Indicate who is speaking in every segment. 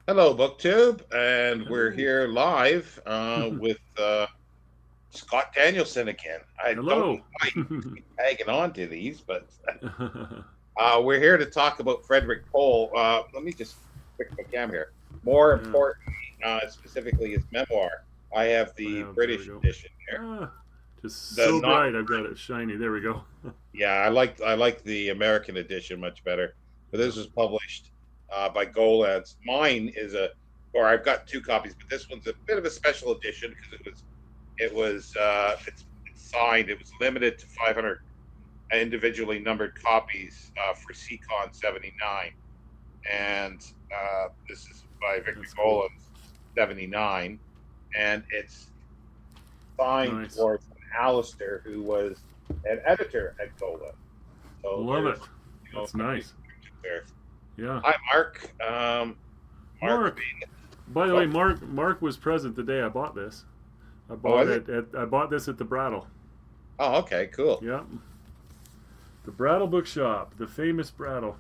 Speaker 1: Hello, BookTube, and we're
Speaker 2: Hello.
Speaker 1: here live with Scott Danielson again. I don't know
Speaker 2: Hello.
Speaker 1: why you keep tagging on to these, but we're here to talk about Frederick Pohl. Let me just fix my cam here. More
Speaker 2: Yeah.
Speaker 1: importantly, specifically his memoir. I have the
Speaker 2: Well, there we
Speaker 1: British
Speaker 2: go.
Speaker 1: edition here.
Speaker 2: Ah, just
Speaker 1: The
Speaker 2: so
Speaker 1: not
Speaker 2: bright. I've got it shiny. There we go.
Speaker 1: Yeah, I like the American edition much better. But
Speaker 2: Yeah.
Speaker 1: this was published by Golan's. Mine is or I've got two copies, but this one's a bit of a special edition because it's signed. It was limited to 500 individually numbered copies for Seacon 79, and this is by Victor
Speaker 2: That's cool.
Speaker 1: Golan's 79, and it's signed
Speaker 2: Nice.
Speaker 1: towards Alistair, who was an editor at Golan. So
Speaker 2: Love it.
Speaker 1: there's
Speaker 2: That's
Speaker 1: a few
Speaker 2: nice.
Speaker 1: connections there.
Speaker 2: Yeah.
Speaker 1: Hi, Mark. Mark
Speaker 2: Mark.
Speaker 1: being
Speaker 2: By the way,
Speaker 1: oh,
Speaker 2: Mark was present the day I bought this.
Speaker 1: was it?
Speaker 2: I bought this at the Brattle.
Speaker 1: Oh, okay, cool.
Speaker 2: Yeah. The Brattle Bookshop, the famous Brattle.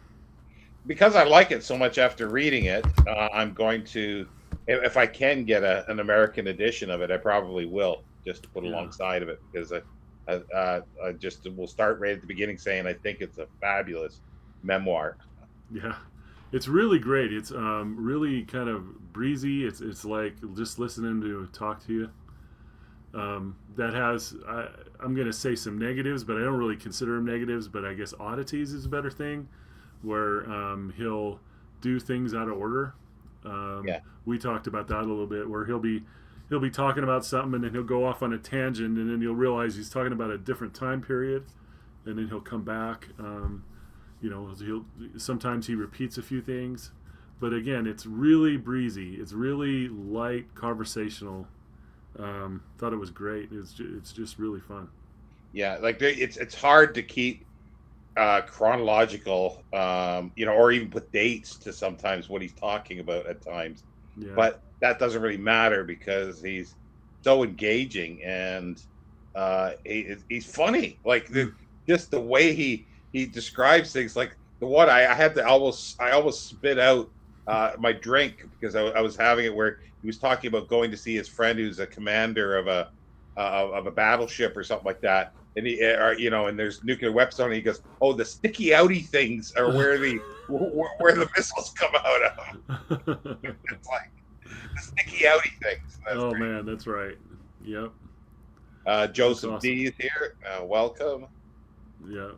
Speaker 1: Because I like it so much after reading it, I'm going to, if I can get an American edition of it, I probably will, just to put
Speaker 2: Yeah.
Speaker 1: alongside of it, because I just will start right at the beginning saying I think it's a fabulous memoir.
Speaker 2: Yeah. It's really great. It's really kind of breezy. It's like just listening to talk to you. That has I'm going to say some negatives, but I don't really consider them negatives. But I guess oddities is a better thing, where he'll do things out of order. Um,
Speaker 1: Yeah,
Speaker 2: we talked about that a little bit, where he'll be talking about something and then he'll go off on a tangent, and then you'll realize he's talking about a different time period, and then he'll come back. He'll sometimes he repeats a few things, but again, it's really breezy. It's really light, conversational. Thought it was great. It's just really fun.
Speaker 1: yeah, like it's hard to keep chronological, or even put dates to sometimes what he's talking about at times.
Speaker 2: Yeah.
Speaker 1: But that doesn't really matter because he's so engaging and he's funny. Like
Speaker 2: Mm.
Speaker 1: just the way he describes things. Like the one I had to I almost spit out my drink because I was having it where he was talking about going to see his friend who's a commander of a battleship or something like that, and and there's nuclear weapons on it. He goes, "Oh, the sticky outy things are where the missiles come out of." It's like the sticky outy things. That's
Speaker 2: Oh
Speaker 1: great.
Speaker 2: man, that's right. Yep, that's
Speaker 1: Joseph
Speaker 2: awesome.
Speaker 1: D is here. Welcome,
Speaker 2: Yeah,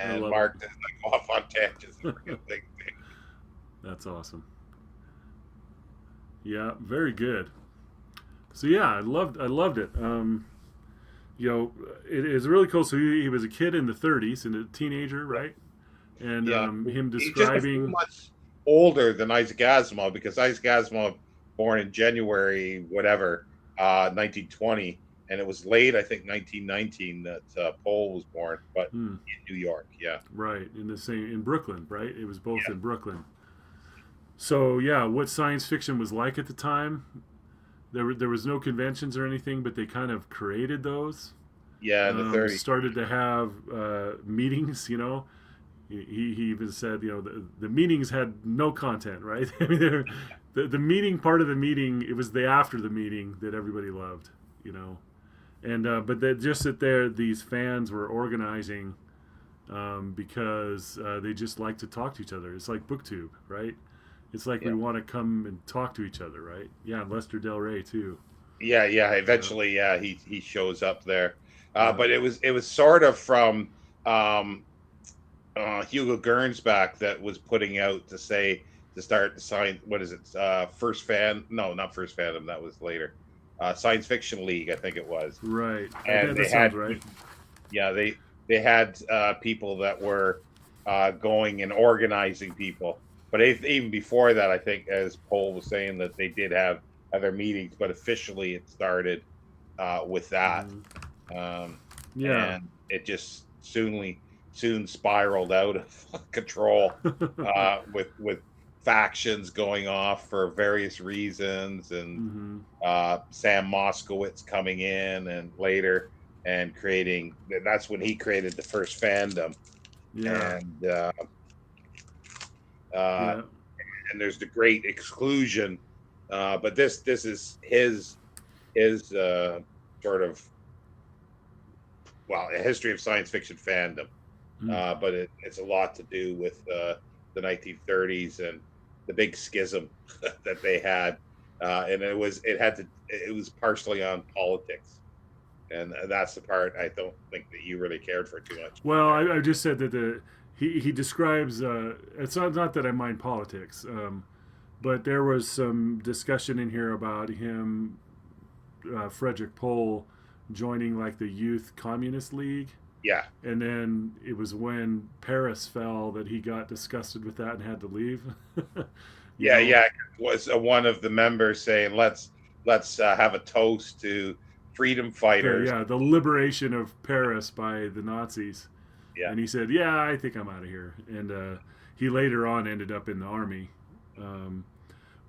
Speaker 2: I
Speaker 1: and
Speaker 2: love it.
Speaker 1: Mark doesn't go off on tangents and forget things.
Speaker 2: That's awesome. Yeah, very good. So yeah, I loved it. It is really cool. So he was a kid in the 30s and a teenager, right? And
Speaker 1: Yeah,
Speaker 2: him
Speaker 1: he's just a few
Speaker 2: describing,
Speaker 1: months older than Isaac Asimov because Isaac Asimov born in January whatever 1920, and it was late I think 1919 that Pohl was born, but
Speaker 2: hmm,
Speaker 1: in New York. Yeah,
Speaker 2: right, in the same in Brooklyn, right? It was both
Speaker 1: yeah,
Speaker 2: in Brooklyn. So yeah, what science fiction was like at the time, there was no conventions or anything, but they kind of created those.
Speaker 1: yeah. In the 30s.
Speaker 2: Started to have meetings. He even said, the meetings had no content, right? I mean, the meeting part of the meeting, it was the after the meeting that everybody loved, you know. And but that just that there, these fans were organizing because they just like to talk to each other. It's like BookTube, right? It's like
Speaker 1: Yeah,
Speaker 2: we want to come and talk to each other, right? Yeah, Lester Del Rey too.
Speaker 1: yeah.
Speaker 2: Yeah,
Speaker 1: Eventually, yeah, he shows up there,
Speaker 2: yeah.
Speaker 1: but it was sort of from um, Hugo Gernsback that was putting out to say to start the science. What is it? First fan? No, not First Fandom. That was later. Science Fiction League, I think it was.
Speaker 2: Right. I
Speaker 1: And
Speaker 2: think that
Speaker 1: they
Speaker 2: sounds
Speaker 1: had
Speaker 2: right.
Speaker 1: yeah they had people that were going and organizing people. But even before that, I think, as Paul was saying, that they did have other meetings, but officially it started with that.
Speaker 2: Hmm.
Speaker 1: Um,
Speaker 2: Yeah.
Speaker 1: and it just soon spiraled out of control with factions going off for various reasons, and
Speaker 2: Hmm.
Speaker 1: Sam Moskowitz coming in and later and creating. That's when he created the first fandom,
Speaker 2: Yeah.
Speaker 1: and uh,
Speaker 2: Yeah.
Speaker 1: and there's the Great Exclusion. But this is his sort of, well, a history of science fiction fandom.
Speaker 2: Mm.
Speaker 1: But it's a lot to do with the 1930s and the big schism that they had, and it was partially on politics, and that's the part I don't think that you really cared for too much.
Speaker 2: Well, I just said that he describes. It's not that I mind politics, but there was some discussion in here about him, Frederick Pohl, joining like the Youth Communist League.
Speaker 1: Yeah,
Speaker 2: And then it was when Paris fell that he got disgusted with that and had to leave.
Speaker 1: yeah, yeah. It was one of the members saying, let's have a toast to freedom fighters.
Speaker 2: The liberation of Paris by the Nazis.
Speaker 1: Yeah,
Speaker 2: And he said, "Yeah, I think I'm out of here." And he later on ended up in the army. Um,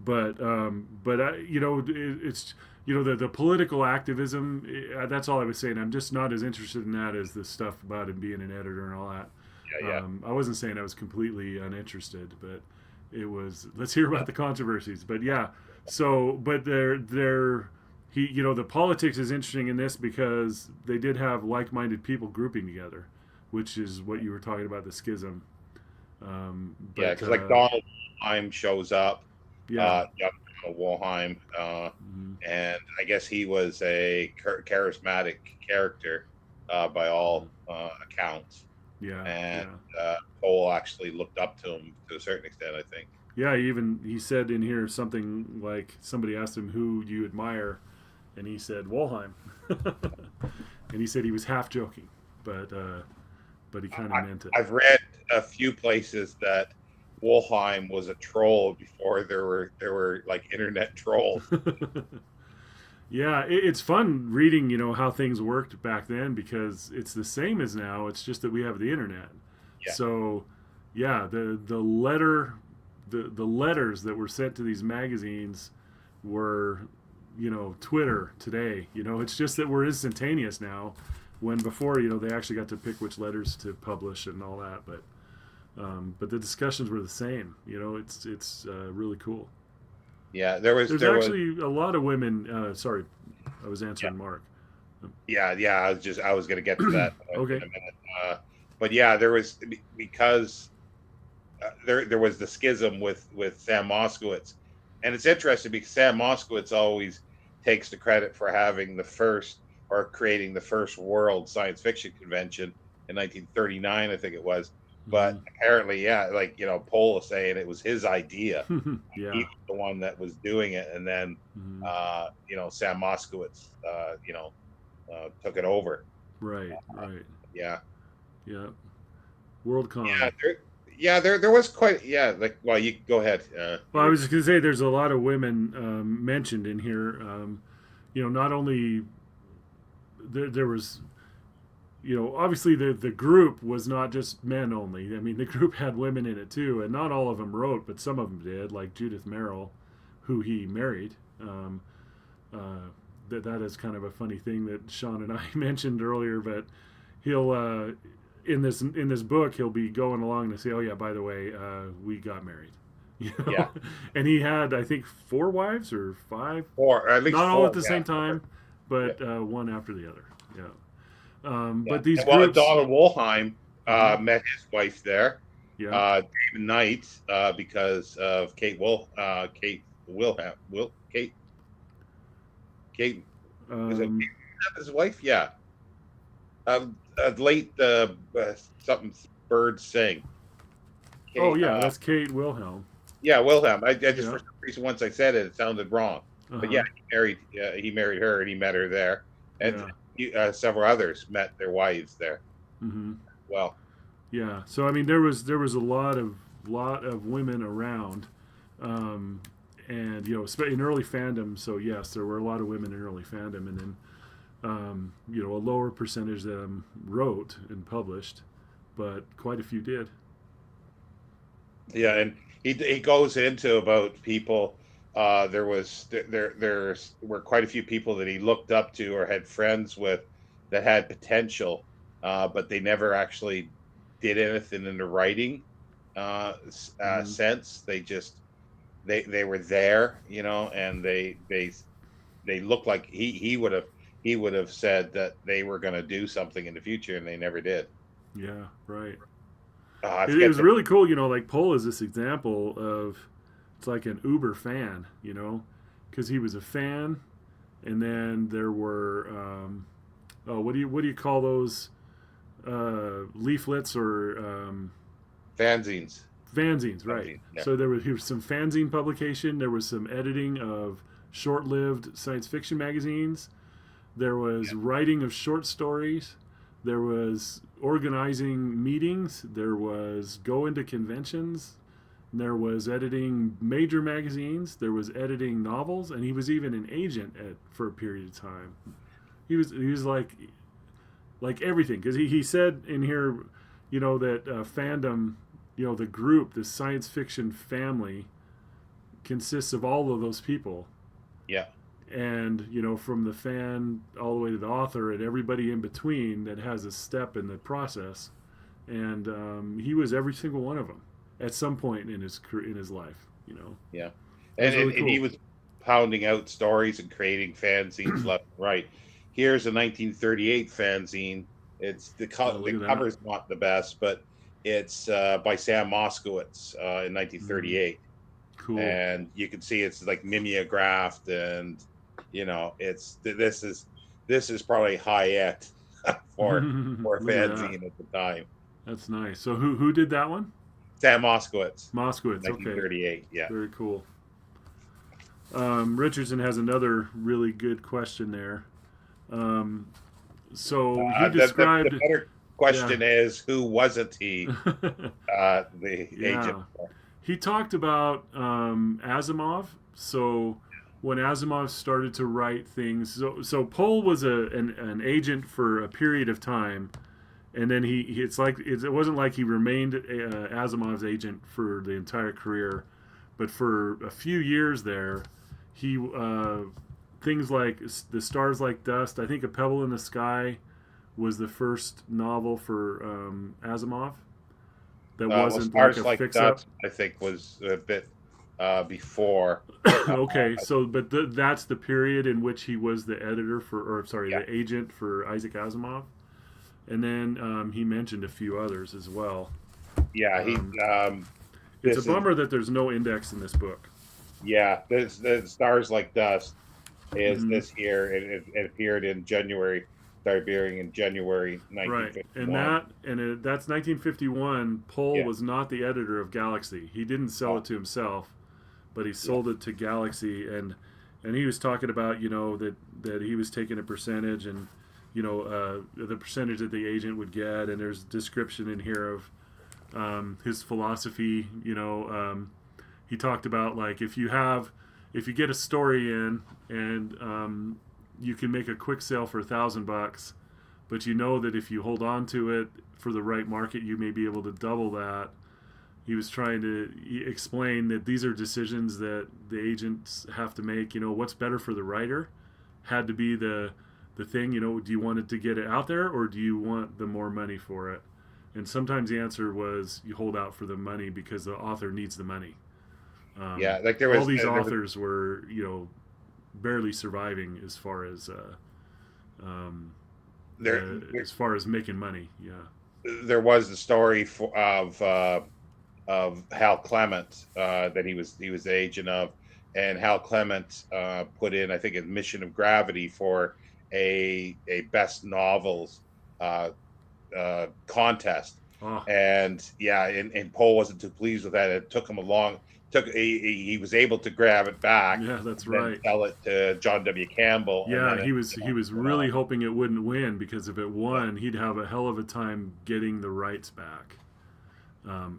Speaker 2: but it's the political activism. That's all I was saying. I'm just not as interested in that as the stuff about him being an editor and all that.
Speaker 1: yeah.
Speaker 2: I wasn't saying I was completely uninterested, but it was, let's hear about the controversies. But yeah, so but the politics is interesting in this because they did have like-minded people grouping together, which is what you were talking about, the schism.
Speaker 1: Yeah, because like Donald Wollheim shows up. Young Donald Wollheim, and I guess he was a charismatic character by all accounts.
Speaker 2: Yeah,
Speaker 1: and Pohl actually looked up to him to a certain extent, I think.
Speaker 2: Yeah, he said in here something like, somebody asked him who you admire, and he said Wollheim, and he said he was half joking, but he kind of meant it.
Speaker 1: I've read a few places that Wollheim was a troll before there were like internet trolls.
Speaker 2: Yeah, it's fun reading, how things worked back then, because it's the same as now. It's just that we have the internet.
Speaker 1: Yeah.
Speaker 2: So, yeah, the letters that were sent to these magazines were, Twitter today. It's just that we're instantaneous now, when before, they actually got to pick which letters to publish and all that. But the discussions were the same. It's really cool.
Speaker 1: Yeah, there's
Speaker 2: actually a lot of women. Sorry, I was answering Mark.
Speaker 1: Yeah. I was going to get to that.
Speaker 2: Okay.
Speaker 1: In a minute. But yeah, there was, because there was the schism with Sam Moskowitz, and it's interesting because Sam Moskowitz always takes the credit for having the first, or creating the first world science fiction convention in 1939, I think it was. But apparently, like Pohl is saying it was his idea.
Speaker 2: Yeah.
Speaker 1: He was the one that was doing it, and then Sam Moskowitz, took it over.
Speaker 2: Right.
Speaker 1: Yeah.
Speaker 2: WorldCon.
Speaker 1: There was quite. Like, well, you go ahead.
Speaker 2: Well, I was just gonna say there's a lot of women mentioned in here. Not only there was. Obviously the group was not just men only. I mean, the group had women in it too, and not all of them wrote, but some of them did, like Judith Merrill, who he married. That is kind of a funny thing that Sean and I mentioned earlier, but he'll in this book he'll be going along to say, oh yeah, by the way, we got married.
Speaker 1: Yeah.
Speaker 2: And he had, I think, 4 wives or 5.
Speaker 1: 4, at least
Speaker 2: not
Speaker 1: 4,
Speaker 2: all at the same time, but one after the other. Yeah. But these groups,
Speaker 1: Donald Wollheim met his wife there.
Speaker 2: Yeah.
Speaker 1: David Knight, because of Kate is it his wife? Yeah. Late something Bird Sing.
Speaker 2: Kate, that's Kate Wilhelm.
Speaker 1: Yeah, Wilhelm. I just for some reason once I said it sounded wrong. But yeah, he married her, and he met her there, and several others met their wives there. Well,
Speaker 2: yeah. So I mean, there was a lot of women around, and in early fandom. So yes, there were a lot of women in early fandom, and then a lower percentage of them wrote and published, but quite a few did.
Speaker 1: Yeah, and he goes into about people. There were quite a few people that he looked up to or had friends with that had potential, but they never actually did anything in the writing sense. They just they were there, and they looked like he would have said that they were going to do something in the future, and they never did.
Speaker 2: Yeah, right.
Speaker 1: I
Speaker 2: It
Speaker 1: forget
Speaker 2: was
Speaker 1: the
Speaker 2: really cool, like Pohl is this example of it's like an Uber fan, because he was a fan, and then there were oh, what do you call those leaflets or
Speaker 1: fanzines.
Speaker 2: fanzines, right?
Speaker 1: Fanzine, yeah,
Speaker 2: So here was some fanzine publication. There was some editing of short-lived science fiction magazines. There was
Speaker 1: yeah,
Speaker 2: writing of short stories. There was organizing meetings. There was going to conventions. There was editing major magazines. There was editing novels, and he was even an agent for a period of time. He was like everything, because he said in here, that fandom, the group, the science fiction family, consists of all of those people,
Speaker 1: yeah.
Speaker 2: and from the fan all the way to the author and everybody in between that has a step in the process, and he was every single one of them at some point in his life.
Speaker 1: Yeah.
Speaker 2: It was really
Speaker 1: And he
Speaker 2: cool.
Speaker 1: was pounding out stories and creating fanzines left and right. Here's a 1938 fanzine. It's
Speaker 2: Look
Speaker 1: the
Speaker 2: at that.
Speaker 1: cover's not the best, but it's by Sam Moskowitz in
Speaker 2: Mm,
Speaker 1: 1938,
Speaker 2: cool.
Speaker 1: and you can see it's like mimeographed, and it's this is probably high end for a
Speaker 2: Look at that.
Speaker 1: fanzine at the time.
Speaker 2: That's nice. So who did that one?
Speaker 1: Sam Moskowitz,
Speaker 2: Moskowitz. Okay,
Speaker 1: 1938. Yeah.
Speaker 2: very cool. Richardson has another really good question there. Um, so he
Speaker 1: The
Speaker 2: described,
Speaker 1: better
Speaker 2: yeah,
Speaker 1: question is, who wasn't he the agent
Speaker 2: yeah.
Speaker 1: for?
Speaker 2: He talked about Asimov. So when Asimov started to write things, so Pohl was an agent for a period of time, and then it wasn't like he remained Asimov's agent for the entire career, but for a few years there, he things like The Stars Like Dust. I think A Pebble in the Sky was the first novel for Asimov that
Speaker 1: Well,
Speaker 2: wasn't like
Speaker 1: Stars
Speaker 2: a
Speaker 1: Like
Speaker 2: fix up.
Speaker 1: Dust, I think, was a bit before. Uh,
Speaker 2: Okay, so but that's the period in which he was the editor or sorry,
Speaker 1: yeah,
Speaker 2: the agent for Isaac Asimov, and then he mentioned a few others as well.
Speaker 1: yeah.
Speaker 2: Um, it's a
Speaker 1: This is,
Speaker 2: bummer that there's no index in this book.
Speaker 1: yeah. The Stars Like Dust is
Speaker 2: Hmm.
Speaker 1: this year. It appeared in January. Started appearing in January
Speaker 2: Right, and
Speaker 1: 1951.
Speaker 2: that's 1951. Pohl
Speaker 1: Yeah,
Speaker 2: was not the editor of Galaxy. He didn't sell
Speaker 1: uh,
Speaker 2: it to himself, but he
Speaker 1: yeah,
Speaker 2: sold it to Galaxy, and he was talking about that he was taking a percentage, and the percentage that the agent would get, and there's description in here of his philosophy. He talked about like if you get a story in and you can make a quick sale for $1,000, but you know that if you hold on to it for the right market, you may be able to double that. He was trying to explain that these are decisions that the agents have to make. What's better for the writer had to be the thing. Do you want it to get it out there, or do you want the more money for it? And sometimes the answer was you hold out for the money because the author needs the money.
Speaker 1: yeah. Like
Speaker 2: All these authors were, barely surviving um,
Speaker 1: there
Speaker 2: as far as making money. Yeah.
Speaker 1: there was the story of Hal Clement that he was the agent of, and Hal Clement put in, I think, a Mission of Gravity for a best novels uh, contest,
Speaker 2: Oh,
Speaker 1: and yeah, and Pohl wasn't too pleased with that. It took him a long took he was able to grab it back
Speaker 2: yeah, that's
Speaker 1: and then
Speaker 2: right.
Speaker 1: sell it to John W. Campbell, and
Speaker 2: Yeah,
Speaker 1: then
Speaker 2: he was
Speaker 1: went on.
Speaker 2: really hoping it wouldn't win, because if it
Speaker 1: Yeah,
Speaker 2: won, he'd have a hell of a time getting the rights back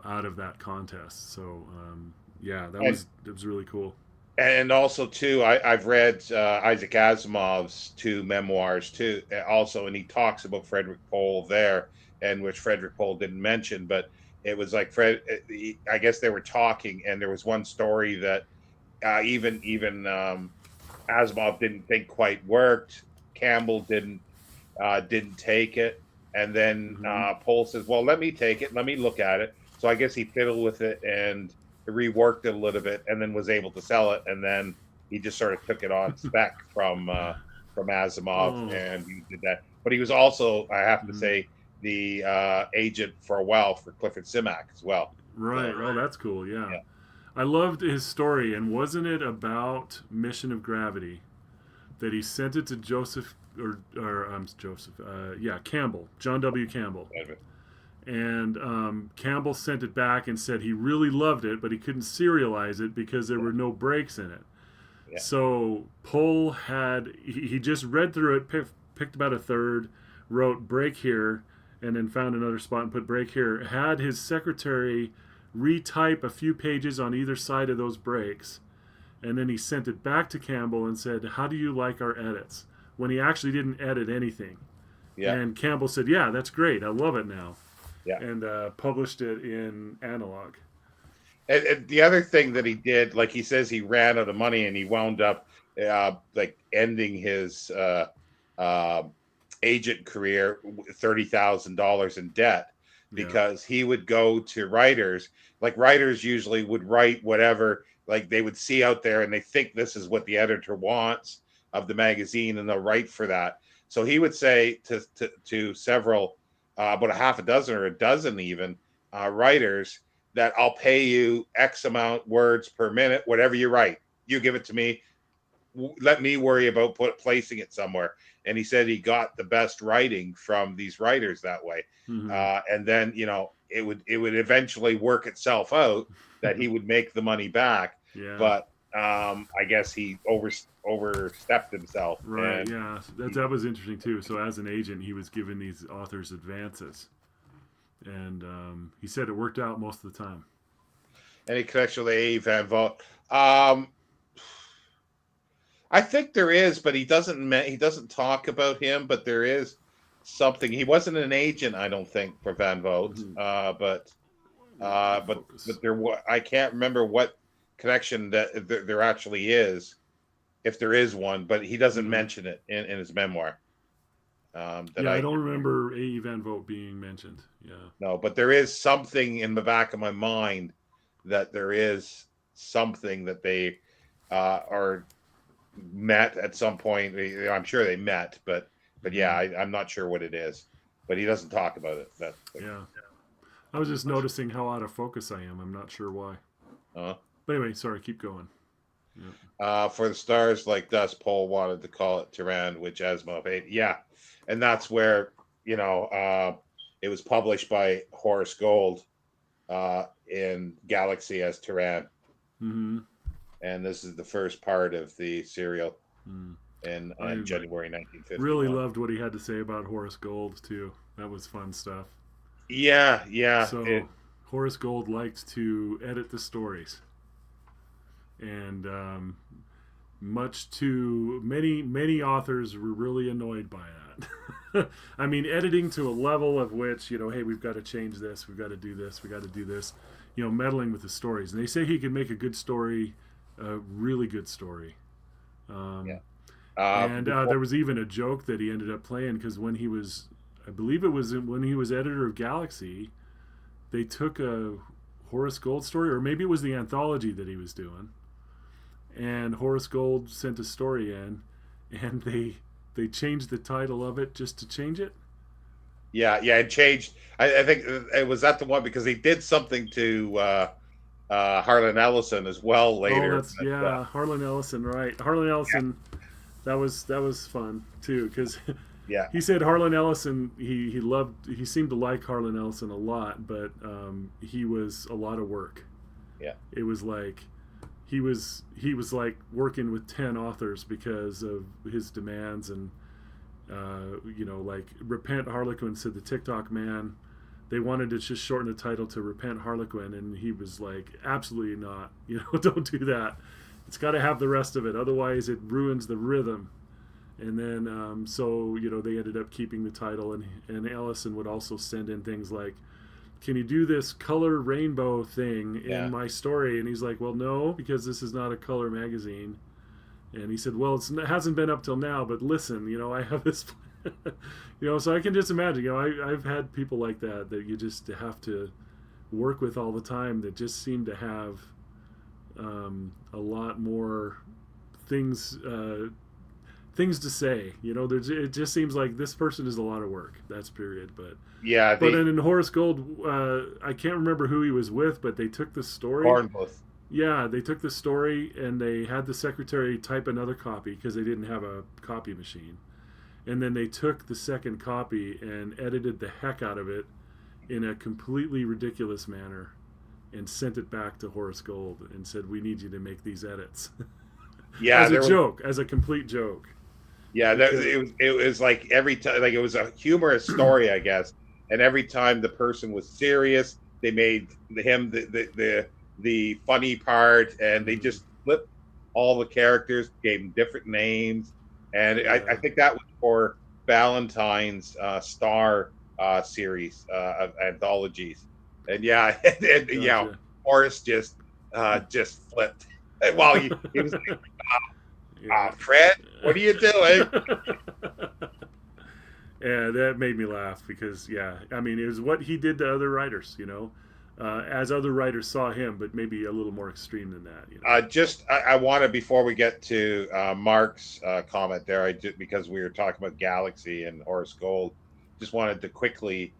Speaker 2: out of that contest. So yeah,
Speaker 1: and
Speaker 2: that was really cool.
Speaker 1: and also too, I've read Isaac Asimov's two memoirs too, also, and he talks about Frederick Pohl there, and which Frederick Pohl didn't mention, but it was like I guess they were talking, and there was one story that even Asimov didn't think quite worked. Campbell didn't take it, and then
Speaker 2: Hmm.
Speaker 1: Pohl says, "Well, let me take it. Let me look at it." So I guess he fiddled with it, and reworked it a little bit, and then was able to sell it. And then he just sort of took it on spec from Asimov,
Speaker 2: Oh.
Speaker 1: and he did that. But he was also, I have to
Speaker 2: Mhm.
Speaker 1: say, the agent for a while for Clifford Simak as well.
Speaker 2: Right.
Speaker 1: So
Speaker 2: Oh, that's cool. Yeah.
Speaker 1: yeah,
Speaker 2: I loved his story, and wasn't it about Mission of Gravity that he sent it to Joseph Joseph? Yeah, Campbell, John W. Campbell, and Campbell sent it back and said he really loved it, but he couldn't serialize it because there were no breaks in it.
Speaker 1: yeah,
Speaker 2: So Pohl he just read through it, picked about a third, wrote break here, and then found another spot and put break here. Had his secretary retype a few pages on either side of those breaks, and then he sent it back to Campbell and said, "How do you like our edits?" When he actually didn't edit anything.
Speaker 1: yeah,
Speaker 2: And Campbell said, "Yeah, that's great. I love it now,"
Speaker 1: yeah.
Speaker 2: and published it in analog.
Speaker 1: And the other thing that he did, like he says, he ran out of money and he wound up like ending his uh, agent career $30,000 in debt
Speaker 2: Yeah.
Speaker 1: because he would go to writers. Like writers usually would write whatever, like they would see out there and they think this is what the editor wants of the magazine, and they'll write for that. So he would say to several, about a half a dozen or a dozen even writers, that I'll pay you X amount words per minute, whatever you write. You give it to me. Let me worry about placing it somewhere. And he said he got the best writing from these writers that way.
Speaker 2: Mm-hmm.
Speaker 1: And then, it would eventually work itself out that he would make the money back.
Speaker 2: Yeah.
Speaker 1: But I guess he overstepped himself.
Speaker 2: Right.
Speaker 1: And
Speaker 2: Yeah. That was interesting too. So as an agent, he was giving these authors advances, and he said it worked out most of the time.
Speaker 1: any connection with A. Van Vogt? I think there is, but he doesn't talk about him. But there is something. He wasn't an agent, I don't think, for Van Vogt.
Speaker 2: Mm-hmm.
Speaker 1: But there was. I can't remember what connection that there actually is, if there is one. But he doesn't
Speaker 2: Mm-hmm.
Speaker 1: mention it in his memoir.
Speaker 2: Yeah, I don't remember A.E. Van Vogt being mentioned. Yeah.
Speaker 1: No, but there is something in the back of my mind that there is something that they are met at some point. I'm sure they met, but yeah, I'm not sure what it is. But he doesn't talk about it.
Speaker 2: Yeah. I was just noticing how out of focus I am. I'm not sure why. But anyway, sorry, keep going.
Speaker 1: Yeah. For the stars like dust, Pohl wanted to call it Tehran, which Asimov hated. Yeah, and that's where it was published by Horace Gold in Galaxy as Tehran.
Speaker 2: Mm-hmm.
Speaker 1: And this is the first part of the serial in
Speaker 2: I
Speaker 1: January 1950.
Speaker 2: Really loved what he had to say about Horace Gold too. That was fun stuff.
Speaker 1: Yeah.
Speaker 2: So Horace Gold liked to edit the stories, and much to many authors were really annoyed by that. I mean, editing to a level of which, hey, we've got to change this, we've got to do this, we got to do this, meddling with the stories. And they say he could make a good story, a really good story. There was even a joke that he ended up playing because when he was, I believe it was when he was editor of Galaxy, they took a Horace Gold story, or maybe it was the anthology that he was doing, and Horace Gold sent a story in, and they changed the title of it just to change it.
Speaker 1: Yeah, it changed. I think it was that the one because he did something to Harlan Ellison as well later.
Speaker 2: Harlan Ellison, right? Harlan Ellison, that was fun too because
Speaker 1: yeah,
Speaker 2: he said Harlan Ellison he seemed to like Harlan Ellison a lot, but he was a lot of work.
Speaker 1: Yeah,
Speaker 2: it was like he was like working with 10 authors because of his demands, and like Repent Harlequin, said the TikTok man, they wanted to just shorten the title to Repent Harlequin, and he was like, absolutely not, don't do that. It's got to have the rest of it, otherwise it ruins the rhythm. And then so they ended up keeping the title, and Ellison would also send in things like, can you do this color rainbow thing in my story? And he's like, well, no, because this is not a color magazine. And he said, well, it hasn't been up till now, but listen, I have this, so I can just imagine, I've had people like that you just have to work with all the time that just seem to have a lot more things things to say. You know, it just seems like this person is a lot of work. That's period.
Speaker 1: Yeah,
Speaker 2: But
Speaker 1: the
Speaker 2: then in Horace Gold, I can't remember who he was with, but they took the story.
Speaker 1: Cornbluth.
Speaker 2: Yeah, they took the story and they had the secretary type another copy because they didn't have a copy machine. And then they took the second copy and edited the heck out of it in a completely ridiculous manner and sent it back to Horace Gold and said, "We need you to make these edits."
Speaker 1: Yeah,
Speaker 2: As a
Speaker 1: there was.
Speaker 2: joke, as a complete joke.
Speaker 1: Yeah,
Speaker 2: Because
Speaker 1: it was like every time, like it was a humorous story, I guess. And every time the person was serious, they made him the funny part, and they
Speaker 2: Mhm.
Speaker 1: just flipped all the characters, gave them different names, and I
Speaker 2: Yeah,
Speaker 1: think that was for Valentine's Star series of anthologies. And yeah, and, yeah,
Speaker 2: gotcha.
Speaker 1: Horace just flipped. While he was like,
Speaker 2: Yeah.
Speaker 1: Fred, what are you doing?
Speaker 2: Yeah, that made me laugh because, yeah, I mean, it was what he did to other writers, you know, as other writers saw him, but maybe a little more extreme than that, you know.
Speaker 1: I want to, before we get to Mark's comment there, because we were talking about Galaxy and Horace Gold, just wanted to quickly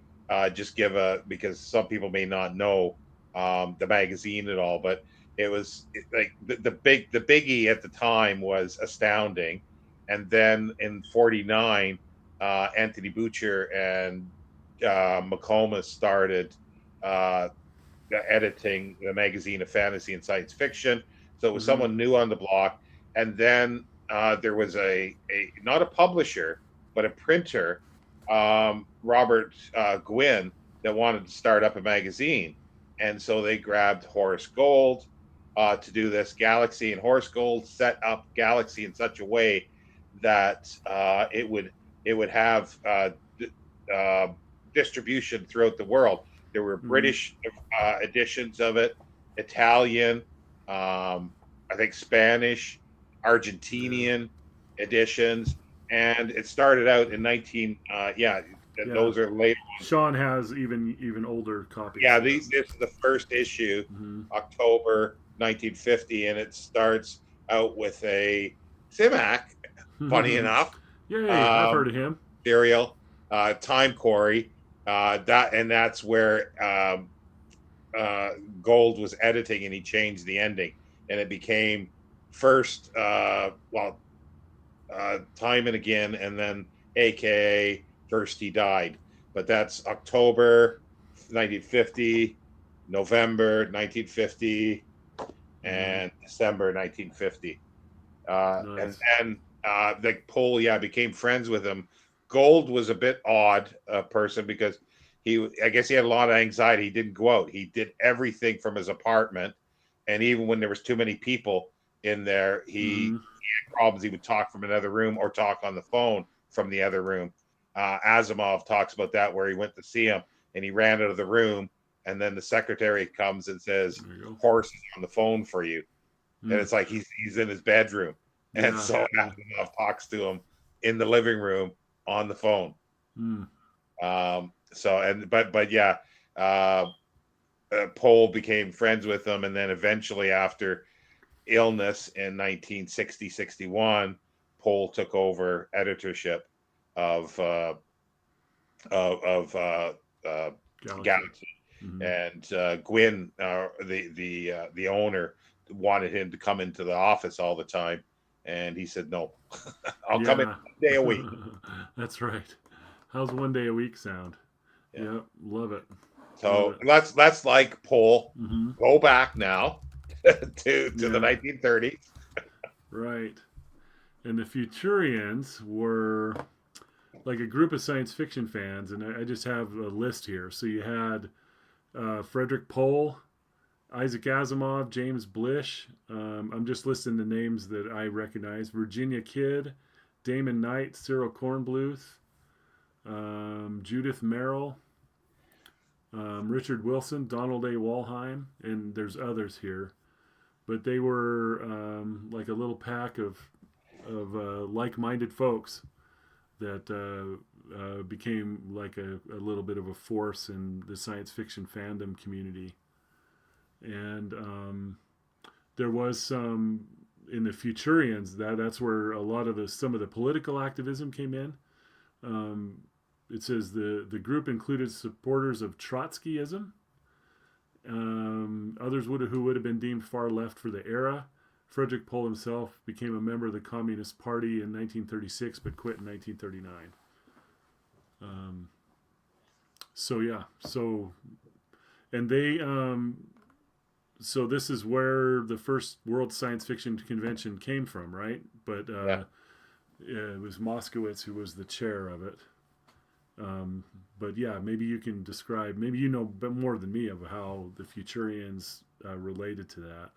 Speaker 1: just give because some people may not know the magazine at all, but like the biggie at the time was Astounding, and then in '49, Anthony Boucher and McComas started. Uh, editing the magazine of fantasy and science fiction. So it was
Speaker 2: Mm-hmm.
Speaker 1: someone new on the block. And then there was a not a publisher, but a printer, Robert Gwynn, that wanted to start up a magazine. And so they grabbed Horace Gold to do this Galaxy, and Horace Gold set up Galaxy in such a way that it would have uh, distribution throughout the world. There were
Speaker 2: Mm-hmm.
Speaker 1: British editions of it, Italian, I think Spanish,
Speaker 2: Yeah.
Speaker 1: Argentinian editions, and it started out in 19. Yeah,
Speaker 2: Yeah.
Speaker 1: those are later ones.
Speaker 2: Sean has even older copies.
Speaker 1: Yeah,
Speaker 2: Yeah.
Speaker 1: this is the first issue,
Speaker 2: Mm-hmm.
Speaker 1: October 1950, and it starts out with a Simac. Funny enough,
Speaker 2: Yay! I've
Speaker 1: um,
Speaker 2: heard of him.
Speaker 1: serial time Corey. That's where uh, Gold was editing, and he changed the ending, and it became first, time and again, and then AKA first he died. But that's October 1950, November 1950,
Speaker 2: Mm-hmm.
Speaker 1: and December 1950. And
Speaker 2: Nice.
Speaker 1: then the Pohl, yeah, became friends with him. Gold was a bit odd person because I guess he had a lot of anxiety. He didn't go out. He did everything from his apartment, and even when there was too many people in there, he
Speaker 2: Mm-hmm.
Speaker 1: had problems. He would talk from another room or talk on the phone from the other room. Asimov talks about that, where he went to see him and he ran out of the room, and then the secretary comes and says,
Speaker 2: There you go.
Speaker 1: "Horse is on the phone for you." And
Speaker 2: Mm.
Speaker 1: it's like he's in his bedroom, and
Speaker 2: Yeah.
Speaker 1: so
Speaker 2: Yeah.
Speaker 1: Asimov talks to him in the living room on the phone.
Speaker 2: Mm.
Speaker 1: So and but yeah, uh, Pohl became friends with him, and then eventually, after illness in 1960-61, Pohl took over editorship of uh,
Speaker 2: Galaxy.
Speaker 1: Galaxy,
Speaker 2: Mm-hmm.
Speaker 1: and Gwynn, the owner, wanted him to come into the office all the time, and he said no. I'll come in
Speaker 2: Yeah.
Speaker 1: 1 day a week.
Speaker 2: That's right. How's one day a week sound?
Speaker 1: Yeah.
Speaker 2: Yep. Love it. Love
Speaker 1: So
Speaker 2: it.
Speaker 1: let's like Pohl
Speaker 2: Mm-hmm.
Speaker 1: go back now to the
Speaker 2: Yeah.
Speaker 1: 1930s.
Speaker 2: Right. And the Futurians were like a group of science fiction fans, and I just have a list here. So you had Frederick Pohl, Isaac Asimov, James Blish. I'm just listing the names that I recognize: Virginia Kidd, Damon Knight, Cyril Kornbluth, Judith Merrill, Richard Wilson, Donald A. Walheim, and there's others here. But they were like a little pack of like-minded folks that became like a little bit of a force in the science fiction fandom community. And there was some in the Futurians. That's where a lot of some of the political activism came in. Um, it says the group included supporters of Trotskyism, others who would have been deemed far left for the era. Frederick Pohl himself became a member of the Communist Party in 1936, but quit in 1939. So yeah, and they so this is where the first World Science Fiction Convention came from, right? But
Speaker 1: Yeah.
Speaker 2: it was Moskowitz who was the chair of it. But yeah, maybe you can describe, maybe you know more than me of how the Futurians related to that.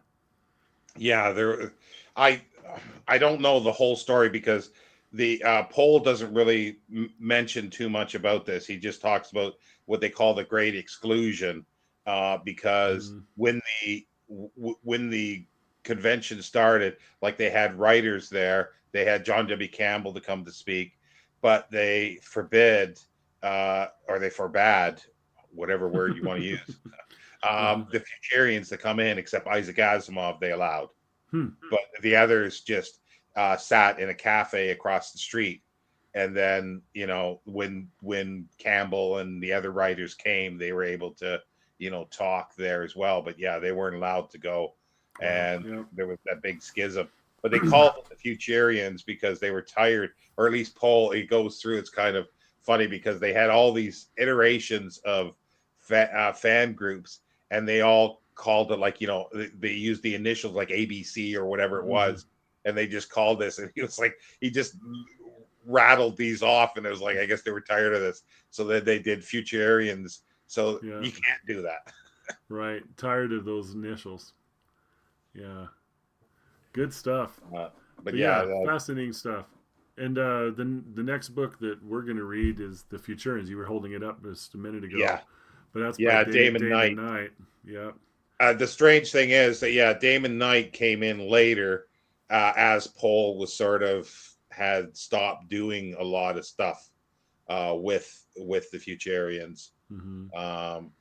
Speaker 1: Yeah, I I don't know the whole story because the Poll doesn't really mention too much about this. He just talks about what they call the Great Exclusion, because
Speaker 2: Mm-hmm.
Speaker 1: when the convention started, like they had writers there, they had John W. Campbell to come to speak, but they or they forbade, whatever word you want to use,
Speaker 2: Uh-huh.
Speaker 1: the Futurians to come in, except Isaac Asimov they allowed,
Speaker 2: Hmm.
Speaker 1: but the others just sat in a cafe across the street. And then, when Campbell and the other writers came, they were able to, talk there as well. But yeah, they weren't allowed to go,
Speaker 2: Wow.
Speaker 1: and
Speaker 2: Yeah.
Speaker 1: there was that big schism. But they called them the Futurians because they were tired, or at least Paul. He goes through. It's kind of funny because they had all these iterations of fan groups, and they all called it, like, they used the initials like ABC or whatever it
Speaker 2: Mm-hmm.
Speaker 1: was, and they just called this, and he was like, he just rattled these off, and it was like, I guess they were tired of this, so that they did Futurians. So
Speaker 2: Yeah.
Speaker 1: you can't do that.
Speaker 2: Right. Tired of those initials. Yeah. Good stuff.
Speaker 1: uh, but
Speaker 2: But
Speaker 1: yeah,
Speaker 2: yeah, fascinating stuff. And the next book that we're going to read is The Futurians. You were holding it up just a minute ago,
Speaker 1: yeah,
Speaker 2: but that's by
Speaker 1: yeah, Damon
Speaker 2: Damon
Speaker 1: Knight.
Speaker 2: Knight. Yeah.
Speaker 1: The strange thing is that, yeah, Damon Knight came in later, as Pohl was sort of had stopped doing a lot of stuff with the Futurians.
Speaker 2: Mm-hmm.
Speaker 1: Um,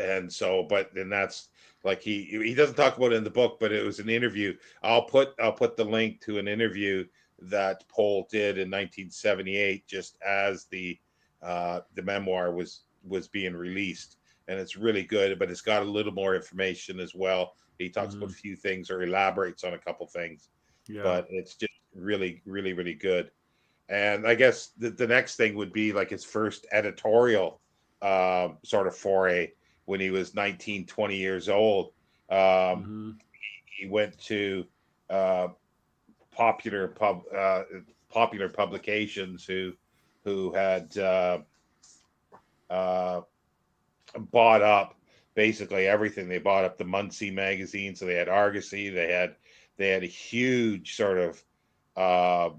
Speaker 1: and so, but then that's like, he doesn't talk about it in the book, but it was an interview. I'll put the link to an interview that Pohl did in 1978, just as the memoir was being released, and it's really good. But it's got a little more information as well. He talks
Speaker 2: Mm-hmm.
Speaker 1: about a few things, or elaborates on a couple things,
Speaker 2: Yeah.
Speaker 1: but it's just really, really, really good. And I guess the next thing would be like his first editorial sort of foray when he was 19, 20 years old. Um,
Speaker 2: Mm-hmm.
Speaker 1: he went to uh, popular popular publications who had uh, bought up basically everything. They bought up the Muncie magazine, so they had Argosy. They had a huge sort of uh,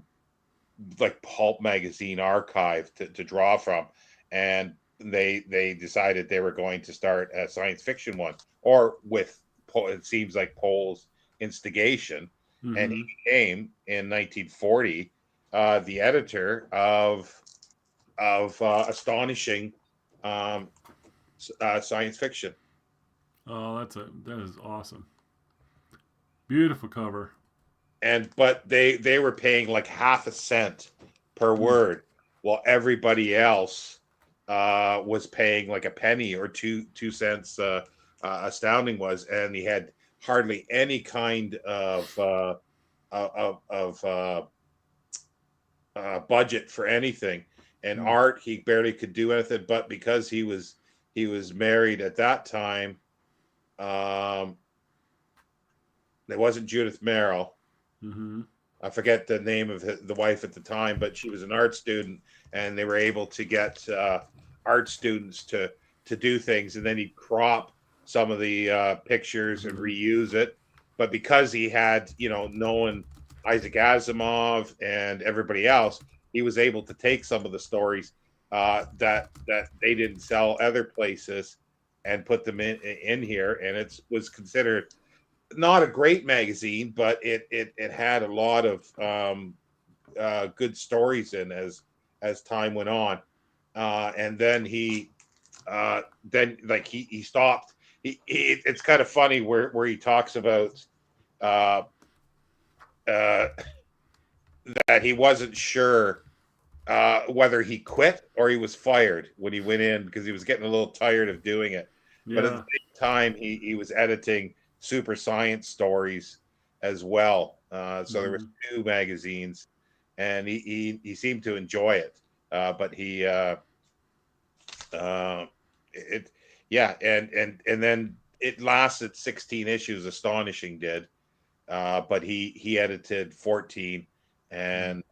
Speaker 1: like pulp magazine archive to draw from, and they decided they were going to start a science fiction one, or with it seems like Pohl's instigation, and he
Speaker 2: Mm-hmm.
Speaker 1: became in 1940 the editor of astonishing um, science fiction.
Speaker 2: Oh, that is awesome. Beautiful cover.
Speaker 1: And but they were paying like half a cent per
Speaker 2: Hmm.
Speaker 1: word, while everybody else was paying like a penny or two cents. Astounding was, and he had hardly any kind of budget for anything, and
Speaker 2: Hmm.
Speaker 1: art he barely could do anything. But because he was married at that time, um, it wasn't Judith Merrill.
Speaker 2: Mm-hmm.
Speaker 1: I forget the name of the wife at the time, but she was an art student, and they were able to get art students to do things, and then he'd crop some of the pictures and
Speaker 2: Mm-hmm.
Speaker 1: reuse it. But because he had, known Isaac Asimov and everybody else, he was able to take some of the stories that they didn't sell other places and put them in here, and it was considered not a great magazine, but it had a lot of good stories in as time went on. And then then like he stopped. It's kind of funny where he talks about uh, uh, that he wasn't sure whether he quit or he was fired when he went in because he was getting a little tired of doing it. But at the
Speaker 2: Yeah.
Speaker 1: same time, he was editing super science stories as well. So there was
Speaker 2: Hmm.
Speaker 1: two magazines, and he seemed to enjoy it. But uh, it yeah, and then it lasted 16 issues. Astonishing did, but he edited 14, and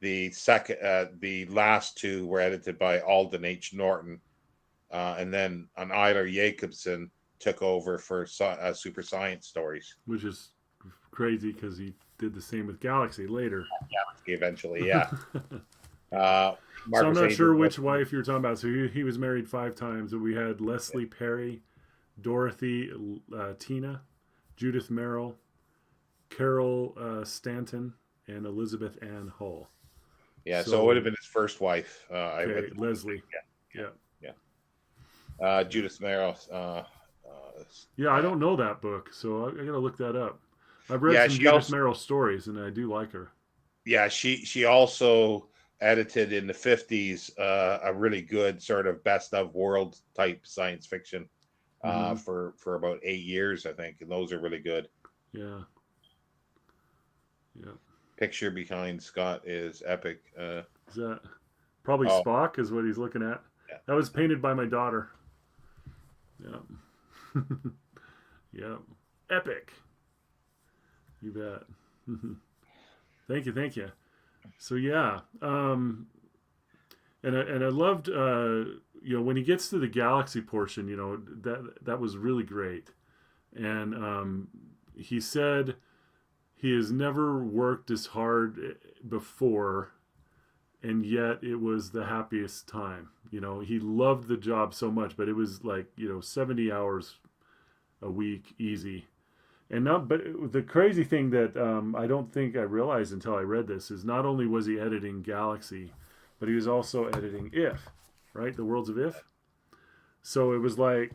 Speaker 1: the last two were edited by Alden H. Norton, and then an Eiler Jacobson took over for Super Science Stories.
Speaker 2: Which is crazy because he did the same with Galaxy later.
Speaker 1: Eventually, yeah.
Speaker 2: So I'm
Speaker 1: Marcus
Speaker 2: not
Speaker 1: Angel.
Speaker 2: sure which wife you're talking about. So he was married 5 times. And we had Leslie Perry, Dorothy Tina, Judith Merrill, Carol Stanton, and Elizabeth Ann Hull.
Speaker 1: Yeah, so it would have
Speaker 2: So
Speaker 1: been his first wife. I
Speaker 2: okay,
Speaker 1: would,
Speaker 2: Leslie.
Speaker 1: yeah,
Speaker 2: Yeah,
Speaker 1: yeah, Judith Merrill.
Speaker 2: yeah. I don't know that book, so I gotta look that up. I've read
Speaker 1: Yeah,
Speaker 2: some Judith Merrill stories, and I do like her.
Speaker 1: she also edited in the 50s a really good sort of best of world type science fiction
Speaker 2: Hmm.
Speaker 1: for about 8 years, I think, and those are really good.
Speaker 2: Yeah, yeah.
Speaker 1: Picture behind Scott is epic.
Speaker 2: Is that probably
Speaker 1: Oh
Speaker 2: Spock? Is what he's looking at.
Speaker 1: yeah,
Speaker 2: That was painted by my daughter. Yeah. Yeah. Epic. You bet. Thank you, thank you. So yeah, and I loved when he gets to the galaxy portion, that was really great, and he said he has never worked as hard before, and yet it was the happiest time. He loved the job so much, but it was like 70 hours a week easy. And not, but the crazy thing that I don't think I realized until I read this is not only was he editing Galaxy, but he was also editing If, right? The Worlds of If. So it was like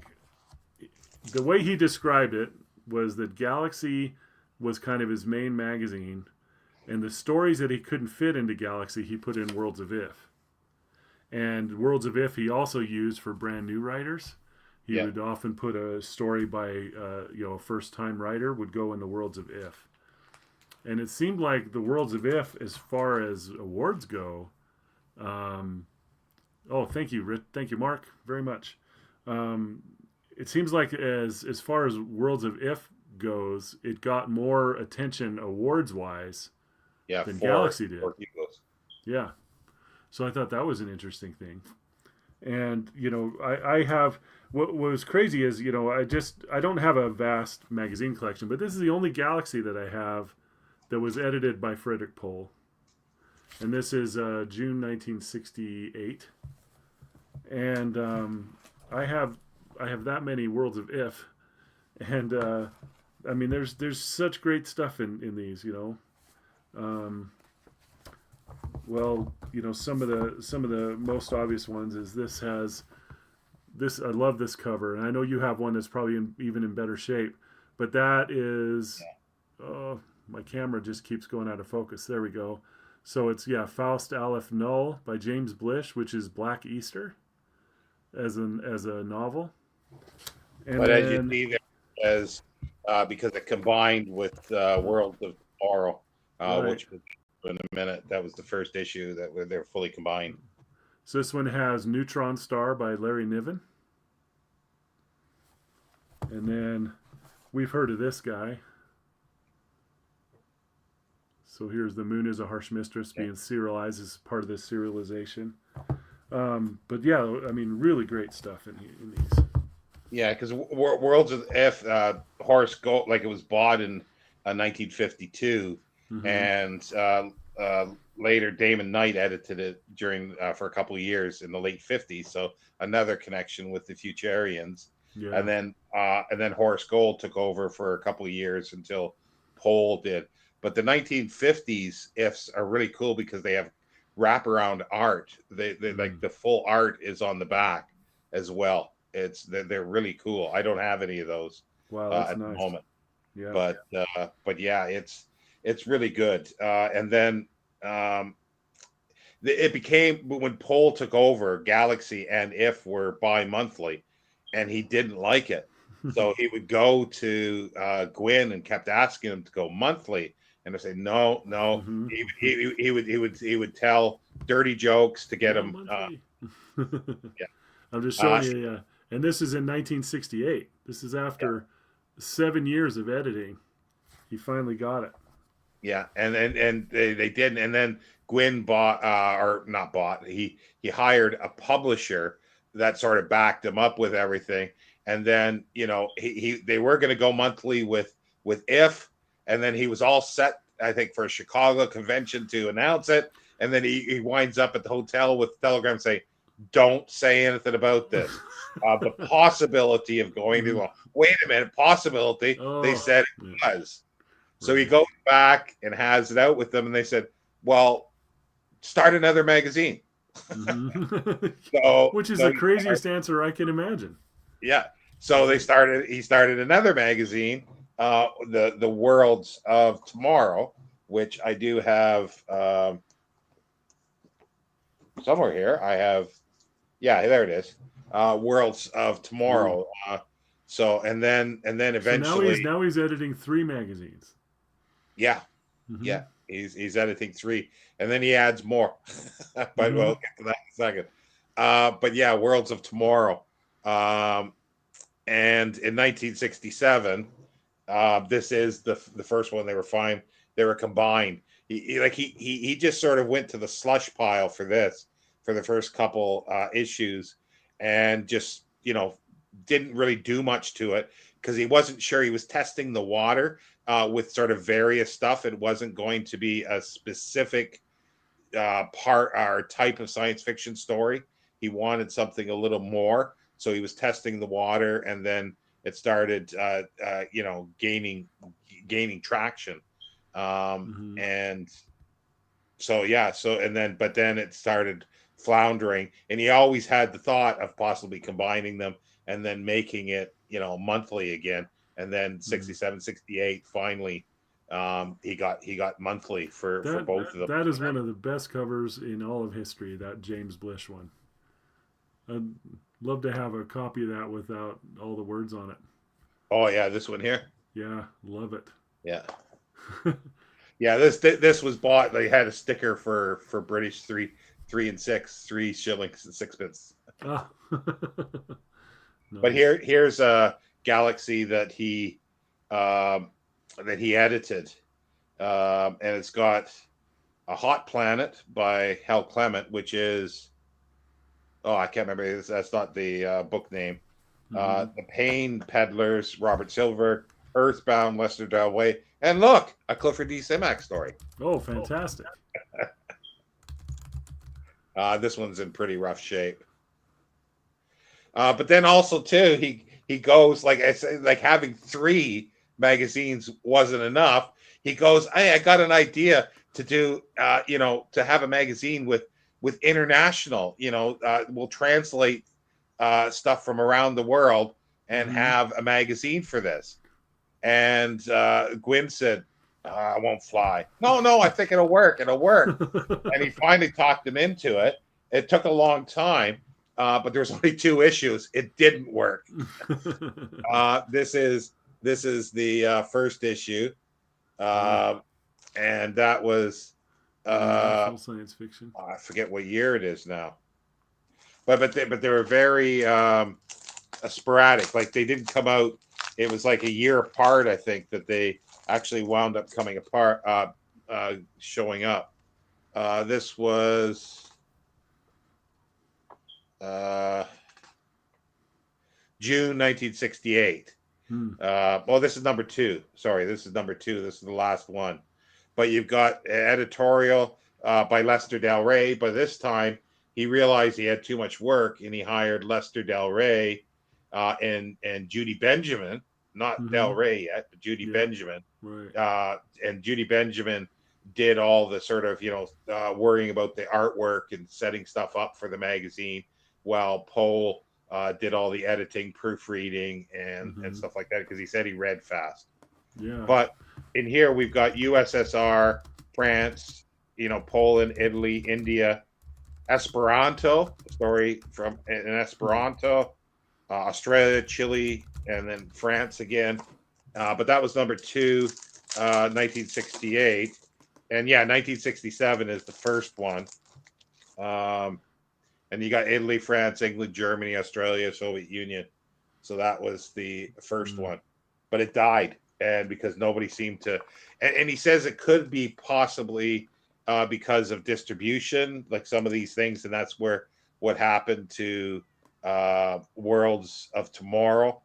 Speaker 2: the way he described it was that Galaxy was kind of his main magazine, and the stories that he couldn't fit into Galaxy, he put in Worlds of If. And Worlds of If he also used for brand new writers. He
Speaker 1: yeah,
Speaker 2: would often put a story by a first time writer would go in the Worlds of If. And it seemed like the Worlds of If, as far as awards go, um, oh, thank you, thank you, Mark, very much. Um, it seems like as far as Worlds of If goes, it got more attention awards wise
Speaker 1: yeah.
Speaker 2: than
Speaker 1: Four
Speaker 2: Galaxy did.
Speaker 1: four Hugos.
Speaker 2: Yeah, so I thought that was an interesting thing. And I have what was crazy is I don't have a vast magazine collection, but this is the only Galaxy that I have that was edited by Frederick Pohl, and this is June 1968, and I have that many Worlds of If, and I mean there's such great stuff in these. Um, well, some of the most obvious ones is this has this. I love this cover, and I know you have one that's probably even in better shape, but that is, oh, my camera just keeps going out of focus. There we go. So it's, yeah, Faust Aleph Null by James Blish, which is Black Easter as a novel, and
Speaker 1: But as you
Speaker 2: then
Speaker 1: see there, as because it combined with World of Tomorrow,
Speaker 2: right.
Speaker 1: which was in a minute, that was the first issue that they're fully combined.
Speaker 2: So this one has Neutron Star by Larry Niven, and then we've heard of this guy. So here's The Moon is a Harsh Mistress
Speaker 1: Yeah,
Speaker 2: being serialized as part of this serialization. But yeah, I mean, really great stuff in these.
Speaker 1: yeah, because Worlds of F Horace Gold, like it was bought in 1952,
Speaker 2: Mm-hmm.
Speaker 1: and later Damon Knight edited it during for a couple of years in the late 50s. So another connection with the Futurians,
Speaker 2: Yeah.
Speaker 1: and then Horace Gold took over for a couple of years until Pohl did. But the 1950s ifs are really cool because they have wraparound art. They like
Speaker 2: Mm.
Speaker 1: the full art is on the back as well. They're really cool. I don't have any of those
Speaker 2: Wow, that's
Speaker 1: at the
Speaker 2: nice.
Speaker 1: moment.
Speaker 2: Yeah.
Speaker 1: But yeah, it's really good. And then um, it became when Pohl took over, Galaxy and If were bi-monthly, and he didn't like it. So he would go to Gwyn and kept asking him to go monthly, and I say no, no.
Speaker 2: Hmm.
Speaker 1: He would tell dirty jokes to get
Speaker 2: No,
Speaker 1: him.
Speaker 2: monthly.
Speaker 1: Yeah,
Speaker 2: I'm just showing
Speaker 1: uh,
Speaker 2: you. And this is in 1968. This is after 7 years of editing. He finally got it.
Speaker 1: yeah, and they didn't, and then Gwyn bought or not bought. He hired a publisher that sort of backed him up with everything, and then he they were going to go monthly with If, and then he was all set, I think, for a Chicago convention to announce it, and then he winds up at the hotel with a telegram saying, "Don't say anything about this." The possibility of going to,
Speaker 2: Mhm.
Speaker 1: well, wait a minute, possibility. They
Speaker 2: Oh,
Speaker 1: said
Speaker 2: yeah,
Speaker 1: it was. So he
Speaker 2: right.
Speaker 1: goes back and has it out with them, and they said, "Well, start another magazine."
Speaker 2: Hmm.
Speaker 1: So,
Speaker 2: Which is
Speaker 1: so
Speaker 2: the craziest answer I can imagine.
Speaker 1: yeah, so
Speaker 2: It's
Speaker 1: they
Speaker 2: like,
Speaker 1: started. He started another magazine, the Worlds of Tomorrow, which I do have somewhere here. I have, yeah, there it is, Worlds of
Speaker 2: ooh.
Speaker 1: Tomorrow. So and then
Speaker 2: So
Speaker 1: eventually,
Speaker 2: now he's editing 3 magazines.
Speaker 1: yeah,
Speaker 2: Hmm.
Speaker 1: yeah, he's editing three, and then he adds more. But we'll
Speaker 2: Hmm.
Speaker 1: get to that in a second. But yeah, Worlds of Tomorrow. Um, and in 1967, this is the first one. They were fine. They were combined. He just sort of went to the slush pile for this for the first couple issues, and just didn't really do much to it because he wasn't sure. He was testing the water with sort of various stuff. It wasn't going to be a specific part or type of science fiction story. He wanted something a little more, so he was testing the water, and then it started, gaining traction,
Speaker 2: Hmm.
Speaker 1: and so yeah, but then it started floundering, and he always had the thought of possibly combining them and then making it monthly again, and then
Speaker 2: Hmm.
Speaker 1: 67, 68, finally he got monthly for
Speaker 2: That
Speaker 1: both of them.
Speaker 2: that is one of the best covers in all of history. That James Blish one. I'd love to have a copy of that without all the words on it.
Speaker 1: Oh yeah, this one here.
Speaker 2: Yeah, love it.
Speaker 1: Yeah, yeah. This was bought. They had a sticker for British three and six, 3 shillings and sixpence.
Speaker 2: Ah,
Speaker 1: But
Speaker 2: nice.
Speaker 1: here's a Galaxy um, that he edited, and it's got a Hot Planet by Hal Clement, which is, oh, I can't remember. That's not the book name.
Speaker 2: Hmm.
Speaker 1: The Pain Peddlers, Robert Silver, Earthbound, Lester Del Way, and look, a Clifford D. Simak story.
Speaker 2: Oh, fantastic.
Speaker 1: This one's in pretty rough shape. But then also too, he goes, like I say, like having 3 magazines wasn't enough. He goes, hey, I got an idea to do, to have a magazine with international. We'll translate stuff from around the world and
Speaker 2: Hmm.
Speaker 1: have a magazine for this. And Gwyn said, "I won't fly." No, no, I think it'll work. It'll work. And he finally talked him into it. It took a long time, but there was only 2 issues. It didn't work. This is the first issue,
Speaker 2: Wow.
Speaker 1: uh, and that was uh,
Speaker 2: International science fiction.
Speaker 1: I forget what year it is now. But they were very sporadic. Like they didn't come out. It was like a year apart. I think that they actually wound up coming apart, showing up. This was uh, June 1968.
Speaker 2: Hmm.
Speaker 1: Well, this is number 2. Sorry, this is number 2. This is the last one. But you've got editorial by Lester Del Rey. But this time he realized he had too much work, and he hired Lester Del Rey and Judy Benjamin, not
Speaker 2: Hmm.
Speaker 1: Del Rey yet, but Judy
Speaker 2: Yeah.
Speaker 1: Benjamin.
Speaker 2: Right.
Speaker 1: And Judy Benjamin did all the sort of worrying about the artwork and setting stuff up for the magazine, while Pohl did all the editing, proofreading, and
Speaker 2: Hmm.
Speaker 1: stuff like that because he said he read fast.
Speaker 2: Yeah.
Speaker 1: But in here we've got USSR, France, Poland, Italy, India, Esperanto, a story from in Esperanto, Australia, Chile, and then France again. But that was number two, 1968. And yeah, 1967 is the first one. Um, and you got Italy, France, England, Germany, Australia, Soviet Union. So that was the first one. But it died. And because nobody seemed to, and he says it could be possibly because of distribution, like some of these things. And that's where what happened to Worlds of Tomorrow.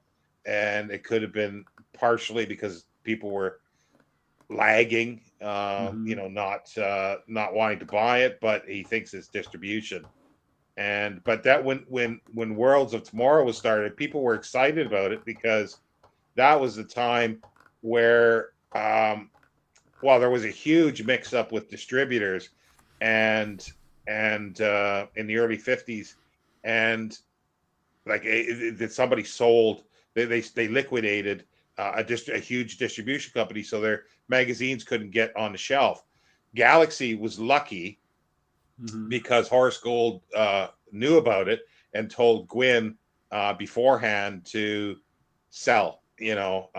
Speaker 1: And it could have been partially because people were lagging, not wanting to buy it, but he thinks it's distribution. But that when Worlds of Tomorrow was started, people were excited about it because that was the time where there was a huge mix up with distributors and in the early 50s, and like that somebody sold, they liquidated a huge distribution company, so their magazines couldn't get on the shelf. Galaxy was lucky because Horace Gold knew about it and told Gwyn beforehand to sell, not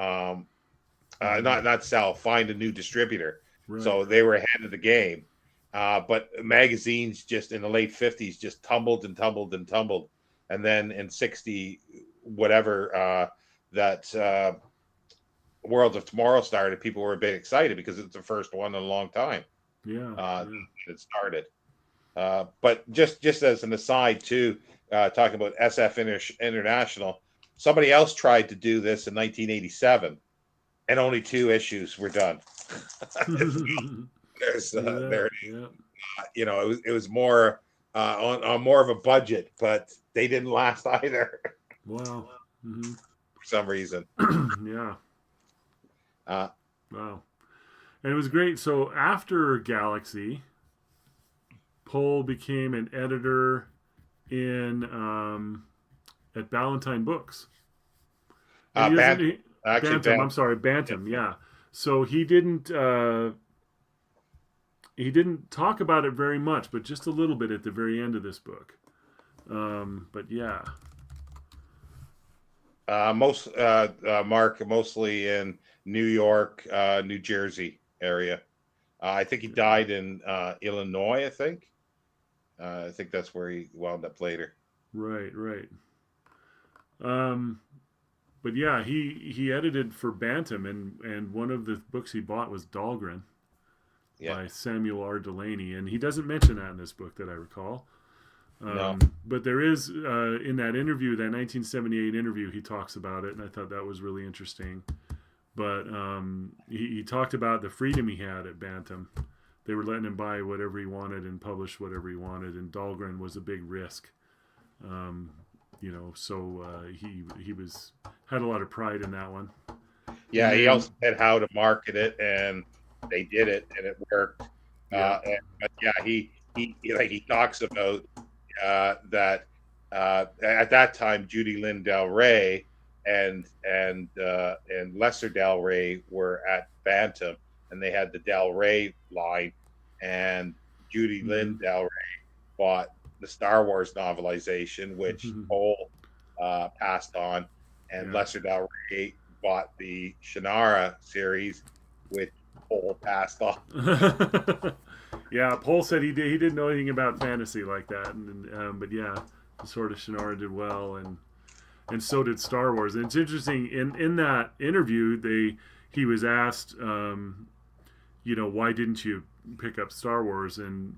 Speaker 1: sell, find a new distributor. Right. So they were ahead of the game. But magazines just in the late 50s just tumbled and tumbled and tumbled. And then in 60, whatever, that World of Tomorrow started, people were a bit excited because it's the first one in a long time.
Speaker 2: Yeah.
Speaker 1: It started. But just as an aside, too, talking about SF International, somebody else tried to do this in 1987, and only 2 issues were done. It was more on more of a budget, but they didn't last either.
Speaker 2: Wow.
Speaker 1: For some reason.
Speaker 2: Yeah. Wow. And it was great. So after Galaxy, Pohl became an editor in at Ballantine Books.
Speaker 1: Bantam.
Speaker 2: I'm sorry, Bantam. Yeah. So he didn't talk about it very much, but just a little bit at the very end of this book. But yeah.
Speaker 1: Mark, mostly in New York, New Jersey area. I think he died in Illinois. I think that's where he wound up later.
Speaker 2: Right. But yeah, he edited for Bantam, and one of the books he bought was Dahlgren by Samuel R. Delaney, and he doesn't mention that in this book that I recall.
Speaker 1: No.
Speaker 2: But there is in that interview, that 1978 interview, he talks about it, and I thought that was really interesting. But he talked about the freedom he had at Bantam. They were letting him buy whatever he wanted and publish whatever he wanted, and Dahlgren was a big risk. So he had a lot of pride in that one.
Speaker 1: Yeah, he also said how to market it, and they did it, and it worked. He talks about that at that time Judy Lynn Del Rey and Lesser Del Rey were at Bantam, and they had the Del Rey line, and Judy Lynn Del Rey bought the Star Wars novelization, which Pohl passed on, and Lesser Del Rey bought the Shannara series, which Pohl passed on.
Speaker 2: Yeah, Pohl said he didn't know anything about fantasy like that, but yeah, the Sword of Shannara did well, and so did Star Wars. And it's interesting in that interview he was asked, why didn't you pick up Star Wars? And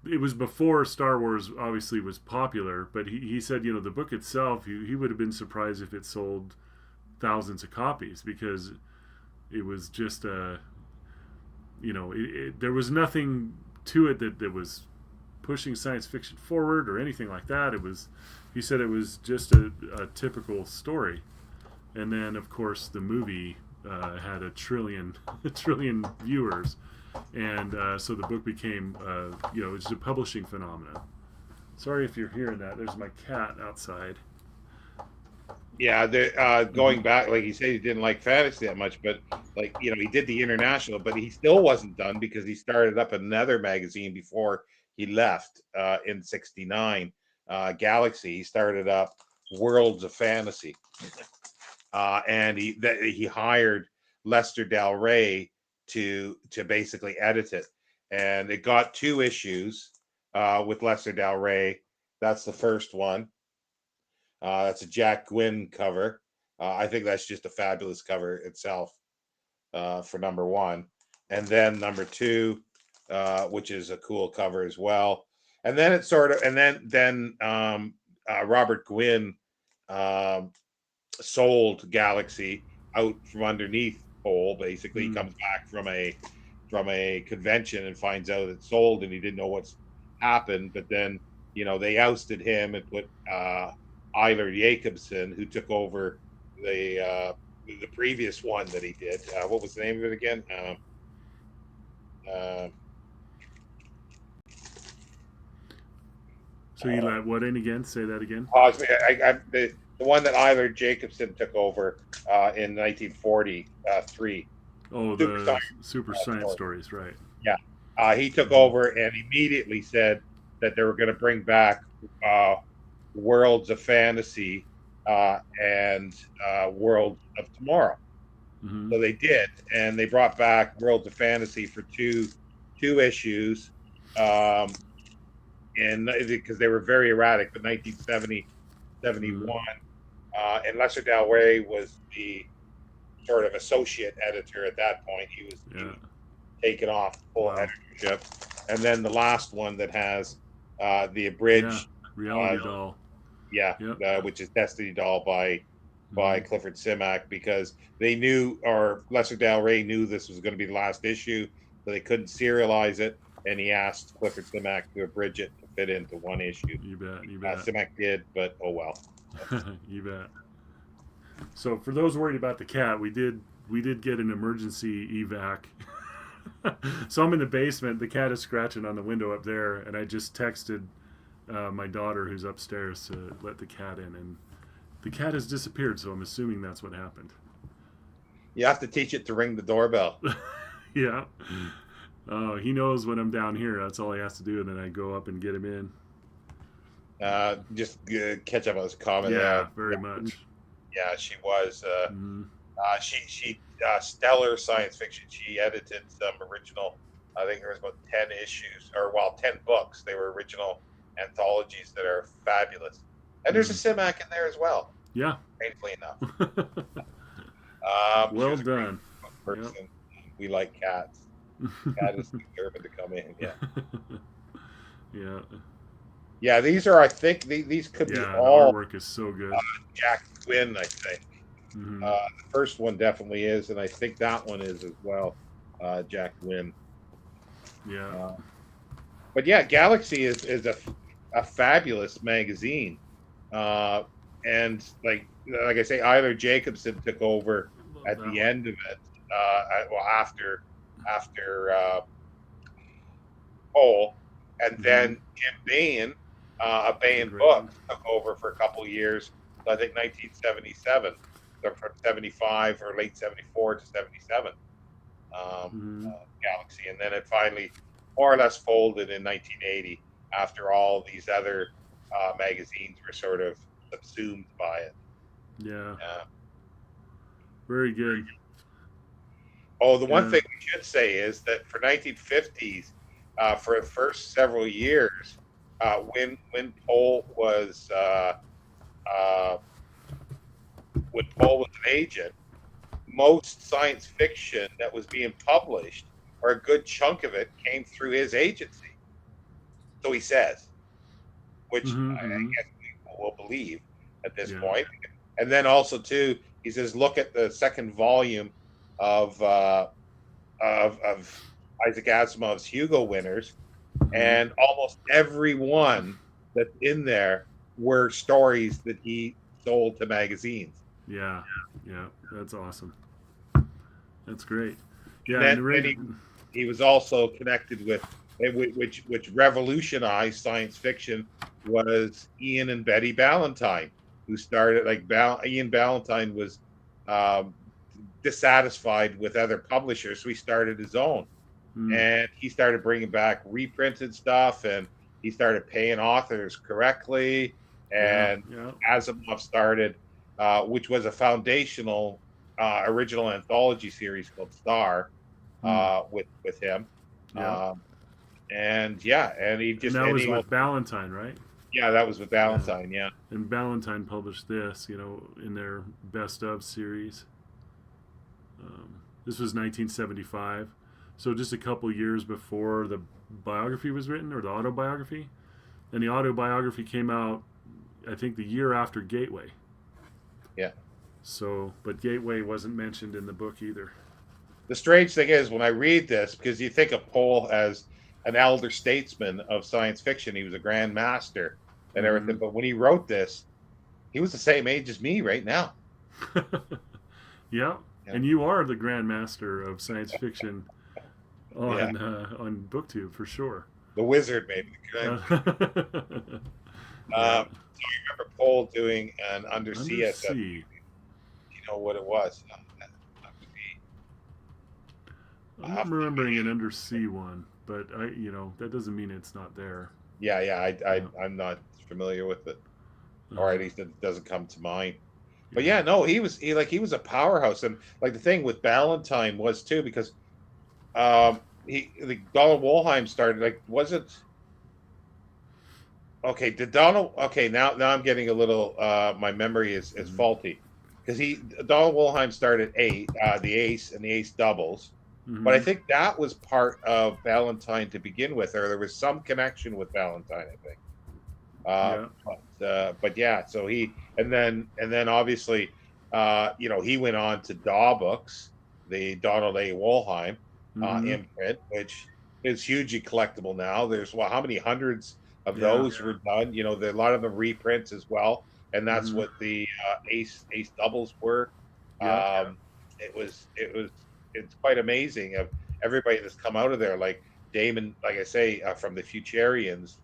Speaker 2: it was before Star Wars obviously was popular, but he said, the book itself, he would have been surprised if it sold thousands of copies, because it was just there was nothing to it that was pushing science fiction forward or anything like that. He said it was just a typical story. And then of course the movie had a trillion viewers, and so the book became it's a publishing phenomenon. Sorry if you're hearing that. There's my cat outside.
Speaker 1: Yeah,
Speaker 2: Hmm.
Speaker 1: going back, like he said, he didn't like fantasy that much, but like he did the international, but he still wasn't done because he started up another magazine before he left in '69. Galaxy. He started up Worlds of Fantasy, and he hired Lester Del Rey to basically edit it, and it got 2 issues with Lester Del Rey. That's the first one. That's a Jack Gwynn cover. I think that's just a fabulous cover itself for number one. And then number two, which is a cool cover as well. And then it's sort of, and then Robert Gwynn um, sold Galaxy out from underneath Pohl. Basically, he
Speaker 2: Mm.
Speaker 1: comes back from a convention and finds out it's sold, and he didn't know what's happened. But then they ousted him and put Eiler Jacobson, who took over the previous one that he did. What was the name of it again? Uh,
Speaker 2: So you let what in again? Say that again.
Speaker 1: the one that Eiler Jacobson took over in 1943.
Speaker 2: Oh,
Speaker 1: Super
Speaker 2: the
Speaker 1: Science
Speaker 2: super science
Speaker 1: Story.
Speaker 2: stories, right?
Speaker 1: Yeah. He took
Speaker 2: Hmm.
Speaker 1: over and immediately said that they were going to bring back uh, Worlds of Fantasy and Worlds of Tomorrow.
Speaker 2: Hmm.
Speaker 1: So they did, and they brought back Worlds of Fantasy for two issues, um, and because they were very erratic. But 1970,
Speaker 2: Hmm.
Speaker 1: 71, and Lester Del Rey was the sort of associate editor at that point. He
Speaker 2: Yeah.
Speaker 1: was taken off full
Speaker 2: Wow.
Speaker 1: editorship. And then the last one that has the
Speaker 2: Yeah.
Speaker 1: abridged, uh,
Speaker 2: Reality doll.
Speaker 1: yeah,
Speaker 2: Yep.
Speaker 1: which is Destiny Doll by
Speaker 2: Hmm.
Speaker 1: Clifford Simak, because they knew, or Lester Del Rey knew this was going to be the last issue, so they couldn't serialize it. And he asked Clifford Simak to abridge it to fit into one issue.
Speaker 2: You bet. You bet.
Speaker 1: Simak did, but oh well.
Speaker 2: You bet. So for those worried about the cat, we did get an emergency evac. So I'm in the basement. The cat is scratching on the window up there, and I just texted my daughter who's upstairs to let the cat in, and the cat has disappeared. So I'm assuming that's what happened.
Speaker 1: You have to teach it to ring the doorbell.
Speaker 2: Yeah. He knows when I'm down here. That's all he has to do, and then I go up and get him in.
Speaker 1: Just catch up on this comment.
Speaker 2: Yeah, very much.
Speaker 1: Yeah, she was.
Speaker 2: Mm-hmm.
Speaker 1: She stellar science fiction. She edited some original. I think there was about 10 issues, or well, 10 books. They were original anthologies that are fabulous. And there's a
Speaker 2: Mm.
Speaker 1: Simak in there as well.
Speaker 2: Yeah.
Speaker 1: Painfully enough, she
Speaker 2: Well
Speaker 1: was a great
Speaker 2: done. Yep.
Speaker 1: person. We like cats. Cat is determined to come in. Yeah,
Speaker 2: Yeah.
Speaker 1: yeah. These are, I think, these could be
Speaker 2: Yeah. The
Speaker 1: all
Speaker 2: artwork is so good.
Speaker 1: Jack Quinn. I think
Speaker 2: Hmm.
Speaker 1: the first one definitely is, and I think that one is as well. Jack Quinn.
Speaker 2: Yeah.
Speaker 1: Uh, but yeah, Galaxy is a fabulous magazine, uh, and like I say, Eiler Jacobson took over
Speaker 2: Love
Speaker 1: at
Speaker 2: that
Speaker 1: the
Speaker 2: one.
Speaker 1: end of it. Well, after Pohl, and
Speaker 2: Hmm.
Speaker 1: then Jim Bain, of
Speaker 2: It's a
Speaker 1: Bain
Speaker 2: great one.
Speaker 1: Books, took over for a couple of years. So I think 1977, so from 75 or late 74 to 77.
Speaker 2: Hmm.
Speaker 1: Galaxy, and then it finally more or less folded in 1980 after all these other magazines were sort of subsumed by it.
Speaker 2: Yeah.
Speaker 1: Uh,
Speaker 2: Very good.
Speaker 1: oh, the one
Speaker 2: Yeah.
Speaker 1: thing we should say is that for 1950s, for the first several years, uh, when Pohl was an agent, most science fiction that was being published, or a good chunk of it, came through his agency. So he says, which
Speaker 2: Hmm.
Speaker 1: I
Speaker 2: Hmm.
Speaker 1: guess people will believe at this
Speaker 2: Yeah.
Speaker 1: point. And then also too, he says, look at the second volume of uh, of Isaac Asimov's Hugo winners,
Speaker 2: Hmm.
Speaker 1: and almost every one that's in there were stories that he sold to magazines.
Speaker 2: Yeah. Yeah. That's awesome. That's great.
Speaker 1: And
Speaker 2: Yeah. And the
Speaker 1: then he was also connected with, which revolutionized science fiction, was Ian and Betty Ballantyne. who started like Ian Ballantyne was um, dissatisfied with other publishers, so he started his own,
Speaker 2: Mm.
Speaker 1: and he started bringing back reprinted stuff, and he started paying authors correctly,
Speaker 2: Yeah.
Speaker 1: and
Speaker 2: Yeah.
Speaker 1: Asimov started, which was a foundational original anthology series called Star,
Speaker 2: Mm.
Speaker 1: with him,
Speaker 2: Yeah.
Speaker 1: um, and yeah, and
Speaker 2: And that was with Ballantyne, right?
Speaker 1: yeah, that was with
Speaker 2: Yeah.
Speaker 1: Ballantyne, yeah.
Speaker 2: And Ballantyne published this, in their best of series. This was 1975, so just a couple years before the biography was written, or the autobiography. And the autobiography came out, I think, the year after Gateway.
Speaker 1: Yeah.
Speaker 2: So, but Gateway wasn't mentioned in the book either.
Speaker 1: The strange thing is when I read this, because you think of Pohl as an elder statesman of science fiction, he was a grand master and
Speaker 2: Mm-hmm.
Speaker 1: everything, but when he wrote this, he was the same age as me right now.
Speaker 2: Yeah,
Speaker 1: Yeah.
Speaker 2: and you are the grandmaster of science fiction
Speaker 1: Yeah.
Speaker 2: On BookTube for sure.
Speaker 1: The wizard, maybe.
Speaker 2: Yeah.
Speaker 1: So I remember Pohl doing an undersea assessment.
Speaker 2: Undersea.
Speaker 1: You know what it was?
Speaker 2: I'm not remembering an undersea one, but that doesn't mean it's not there.
Speaker 1: Yeah. I'm not familiar with it, or at least it doesn't come to mind. But
Speaker 2: Yeah.
Speaker 1: yeah, no, he was a powerhouse, and like the thing with Ballantyne was too, because Donald Wollheim started, like, wasn't okay. Did Donald? Okay, now I'm getting a little. My memory is faulty, because Donald Wollheim started the Ace and the Ace doubles, but I think that was part of Ballantyne to begin with, or there was some connection with Ballantyne, I think.
Speaker 2: Yeah.
Speaker 1: But yeah, so and then obviously, he went on to Daw Books, the Donald A. Wollheim imprint, which is hugely collectible now. There's how many hundreds of those were done? A lot of them reprints as well, and that's what the Ace doubles were.
Speaker 2: Yeah.
Speaker 1: It's quite amazing of everybody that's come out of there, like Damon, like I say, from the Futurians.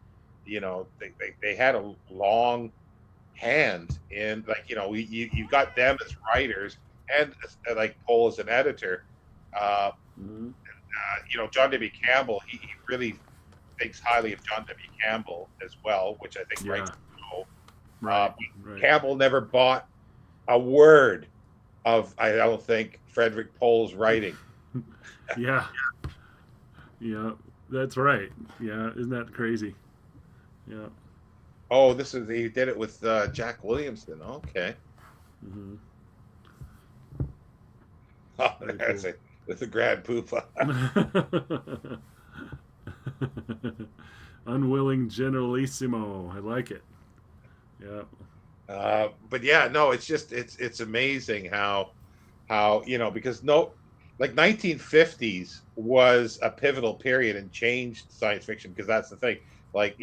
Speaker 1: They had a long hand in, like, you got them as writers, and like Pohl as an editor. John W. Campbell, he really thinks highly of John W. Campbell as well, which I think rightly so.
Speaker 2: Right.
Speaker 1: Campbell never bought a word of, I don't think, Frederick Pohl's writing.
Speaker 2: Yeah. Yeah, that's right. Yeah, isn't that crazy? Yeah.
Speaker 1: Oh, he did it with Jack Williamson. Okay.
Speaker 2: Mm-hmm.
Speaker 1: Oh, that's it. With the Grand Poopa.
Speaker 2: Unwilling Generalissimo. I like it. Yeah.
Speaker 1: But yeah, no, it's amazing how because like 1950s was a pivotal period and changed science fiction, because that's the thing. Like,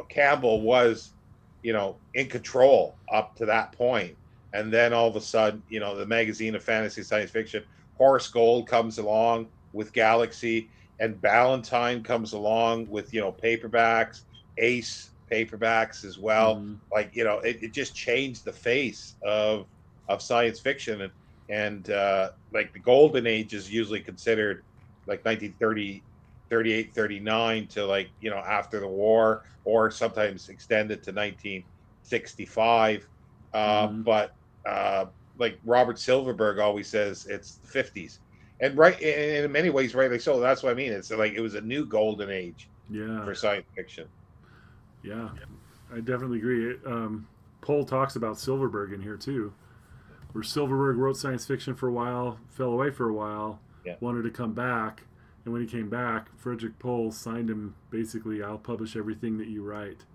Speaker 1: Campbell was, in control up to that point. And then all of a sudden, the magazine of fantasy science fiction, Horace Gold comes along with Galaxy, and Ballantyne comes along with, paperbacks, Ace paperbacks as well.
Speaker 2: Mm-hmm.
Speaker 1: Like, it just changed the face of science fiction. And like the golden age is usually considered like 1930, 38, 39 to, like, after the war, or sometimes extended to 1965. But like Robert Silverberg always says, it's the 50s, and right, in many ways, rightly so. That's what I mean. It's like it was a new golden age for science fiction.
Speaker 2: Yeah, I definitely agree. Pohl talks about Silverberg in here too, where Silverberg wrote science fiction for a while, fell away for a while, wanted to come back, and when he came back, Frederick Pohl signed him, basically, I'll publish everything that you write,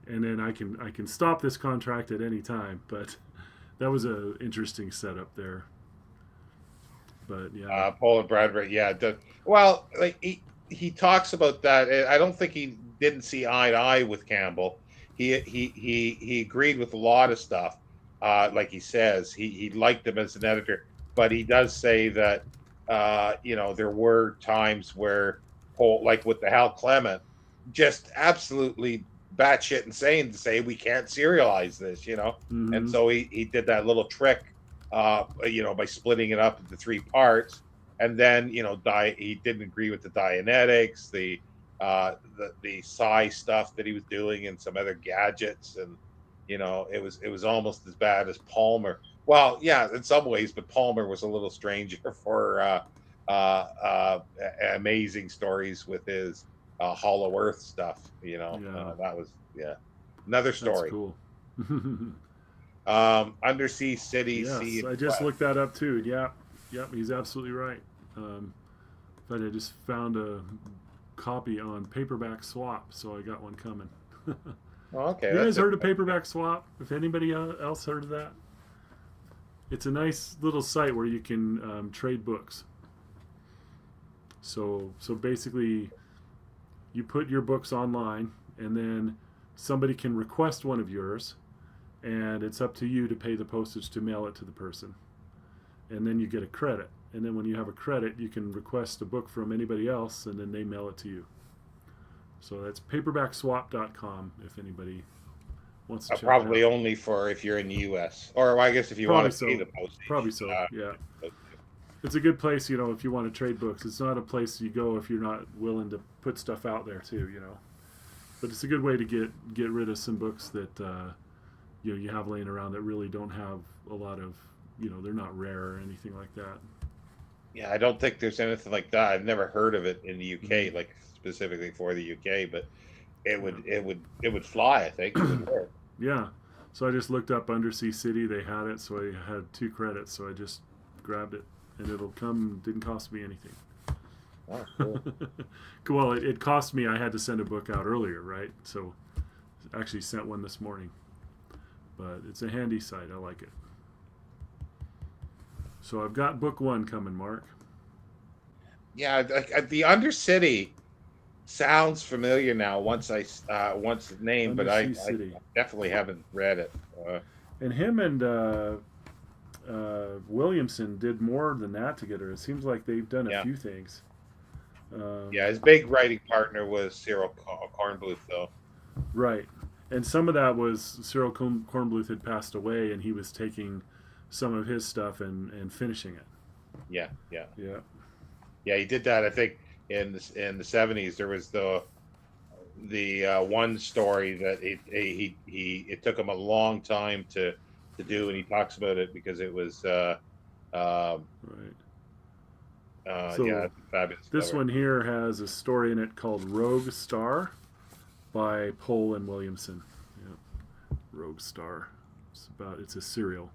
Speaker 2: and then I can stop this contract at any time. But that was an interesting setup there. But yeah,
Speaker 1: Pohl and Bradbury, well, like he talks about that. I don't think he didn't see eye to eye with Campbell. He agreed with a lot of stuff. Like he says, he liked him as an editor, but he does say that there were times where Pohl, like with the Hal Clement, just absolutely batshit insane to say we can't serialize this, and
Speaker 2: Mm-hmm.
Speaker 1: so he did that little trick, by splitting it up into three parts, and then he didn't agree with the Dianetics, the psi stuff that he was doing, and some other gadgets, and it was almost as bad as Palmer. Well, yeah, in some ways, but Palmer was a little stranger for uh, uh, amazing stories with his Hollow Earth stuff.
Speaker 2: Yeah,
Speaker 1: That was, yeah, another
Speaker 2: that's
Speaker 1: story.
Speaker 2: cool.
Speaker 1: Undersea City, Sea
Speaker 2: Yes,
Speaker 1: and
Speaker 2: I just
Speaker 1: Quest.
Speaker 2: looked that up too. Yeah, yep, he's absolutely right. But I just found a copy on paperback swap, so I got one coming.
Speaker 1: Oh, okay,
Speaker 2: You
Speaker 1: that's
Speaker 2: guys
Speaker 1: it.
Speaker 2: heard of paperback swap? If anybody else heard of that, it's a nice little site where you can trade books. So basically, you put your books online, and then somebody can request one of yours, and it's up to you to pay the postage to mail it to the person, and then you get a credit. And then when you have a credit, you can request a book from anybody else, and then they mail it to you. So that's paperbackswap.com if anybody wants to check it
Speaker 1: Probably
Speaker 2: out.
Speaker 1: only for if you're in the U.S. or I guess if you want
Speaker 2: Probably
Speaker 1: to pay
Speaker 2: so.
Speaker 1: the postage.
Speaker 2: Probably so. Yeah. It's a good place, if you want to trade books. It's not a place you go if you're not willing to put stuff out there too. But it's a good way to get rid of some books that you have laying around that really don't have a lot of they're not rare or anything like that.
Speaker 1: Yeah, I don't think there's anything like that. I've never heard of it in the UK,
Speaker 2: Mm-hmm.
Speaker 1: like specifically for the UK, but
Speaker 2: Yeah.
Speaker 1: it would fly. I think it would work.
Speaker 2: Yeah. So I just looked up Undersea City. They had it, so I had 2 credits. So I just grabbed it, and it'll come. Didn't cost me anything.
Speaker 1: Oh, cool.
Speaker 2: Well, it cost me. I had to send a book out earlier, right? So I actually sent one this morning, but it's a handy site. I like it. So I've got book 1 coming, Mark.
Speaker 1: Yeah, the Undercity sounds familiar now. Once the name, but I
Speaker 2: Undersea City,
Speaker 1: definitely haven't read it.
Speaker 2: and him and Williamson did more than that together. It seems like they've done a
Speaker 1: Yeah,
Speaker 2: few things.
Speaker 1: yeah.
Speaker 2: Um,
Speaker 1: His big writing partner was Cyril Kornbluth, though.
Speaker 2: right, and some of that was Cyril Kornbluth had passed away, and he was taking some of his stuff and finishing it.
Speaker 1: Yeah, yeah,
Speaker 2: Yeah.
Speaker 1: yeah. He did that. I think in the '70s there was the one story that it took him a long time to do, and he talks about it because it was um,
Speaker 2: Right.
Speaker 1: yeah,
Speaker 2: So
Speaker 1: it's a fabulous
Speaker 2: this
Speaker 1: cover.
Speaker 2: one here has a story in it called Rogue Star by Pohl and Williamson. Yeah. Rogue Star. It's a serial.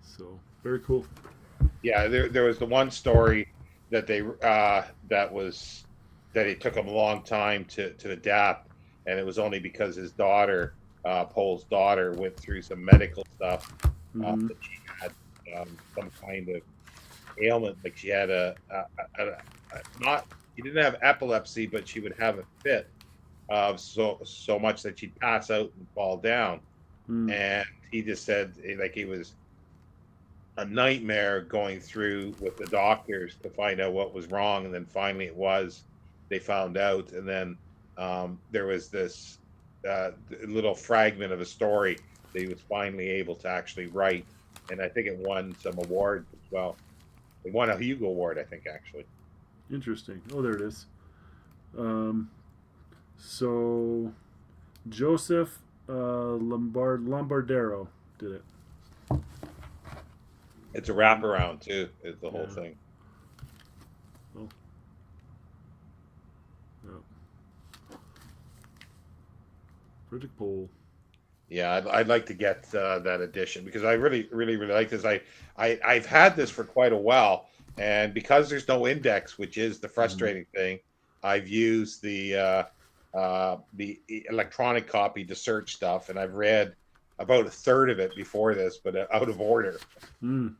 Speaker 2: So very cool.
Speaker 1: Yeah, there was the one story that that it took him a long time to adapt, and it was only because his daughter, Pohl's daughter, went through some medical stuff.
Speaker 2: Mm-hmm.
Speaker 1: That she had some kind of ailment, like she had not she didn't have epilepsy, but she would have a fit of so much that she'd pass out and fall down.
Speaker 2: Mm.
Speaker 1: And he just said, like, he was a nightmare going through with the doctors to find out what was wrong, and then finally they found out, and then there was this little fragment of a story that he was finally able to actually write, and I think it won some awards as well. It won a Hugo Award, I think, actually.
Speaker 2: Interesting. Oh, there it is. Um, so Joseph Lombardero did it.
Speaker 1: It's a wraparound too, is the whole
Speaker 2: Yeah.
Speaker 1: thing.
Speaker 2: Well, yeah. Frederick Pohl.
Speaker 1: Yeah, I'd like to get that edition because I really, really, really like this. I've had this for quite a while, and because there's no index, which is the
Speaker 2: Mm-hmm.
Speaker 1: frustrating thing, I've used the electronic copy to search stuff, and I've read about a third of it before this, but out of order.
Speaker 2: Mm,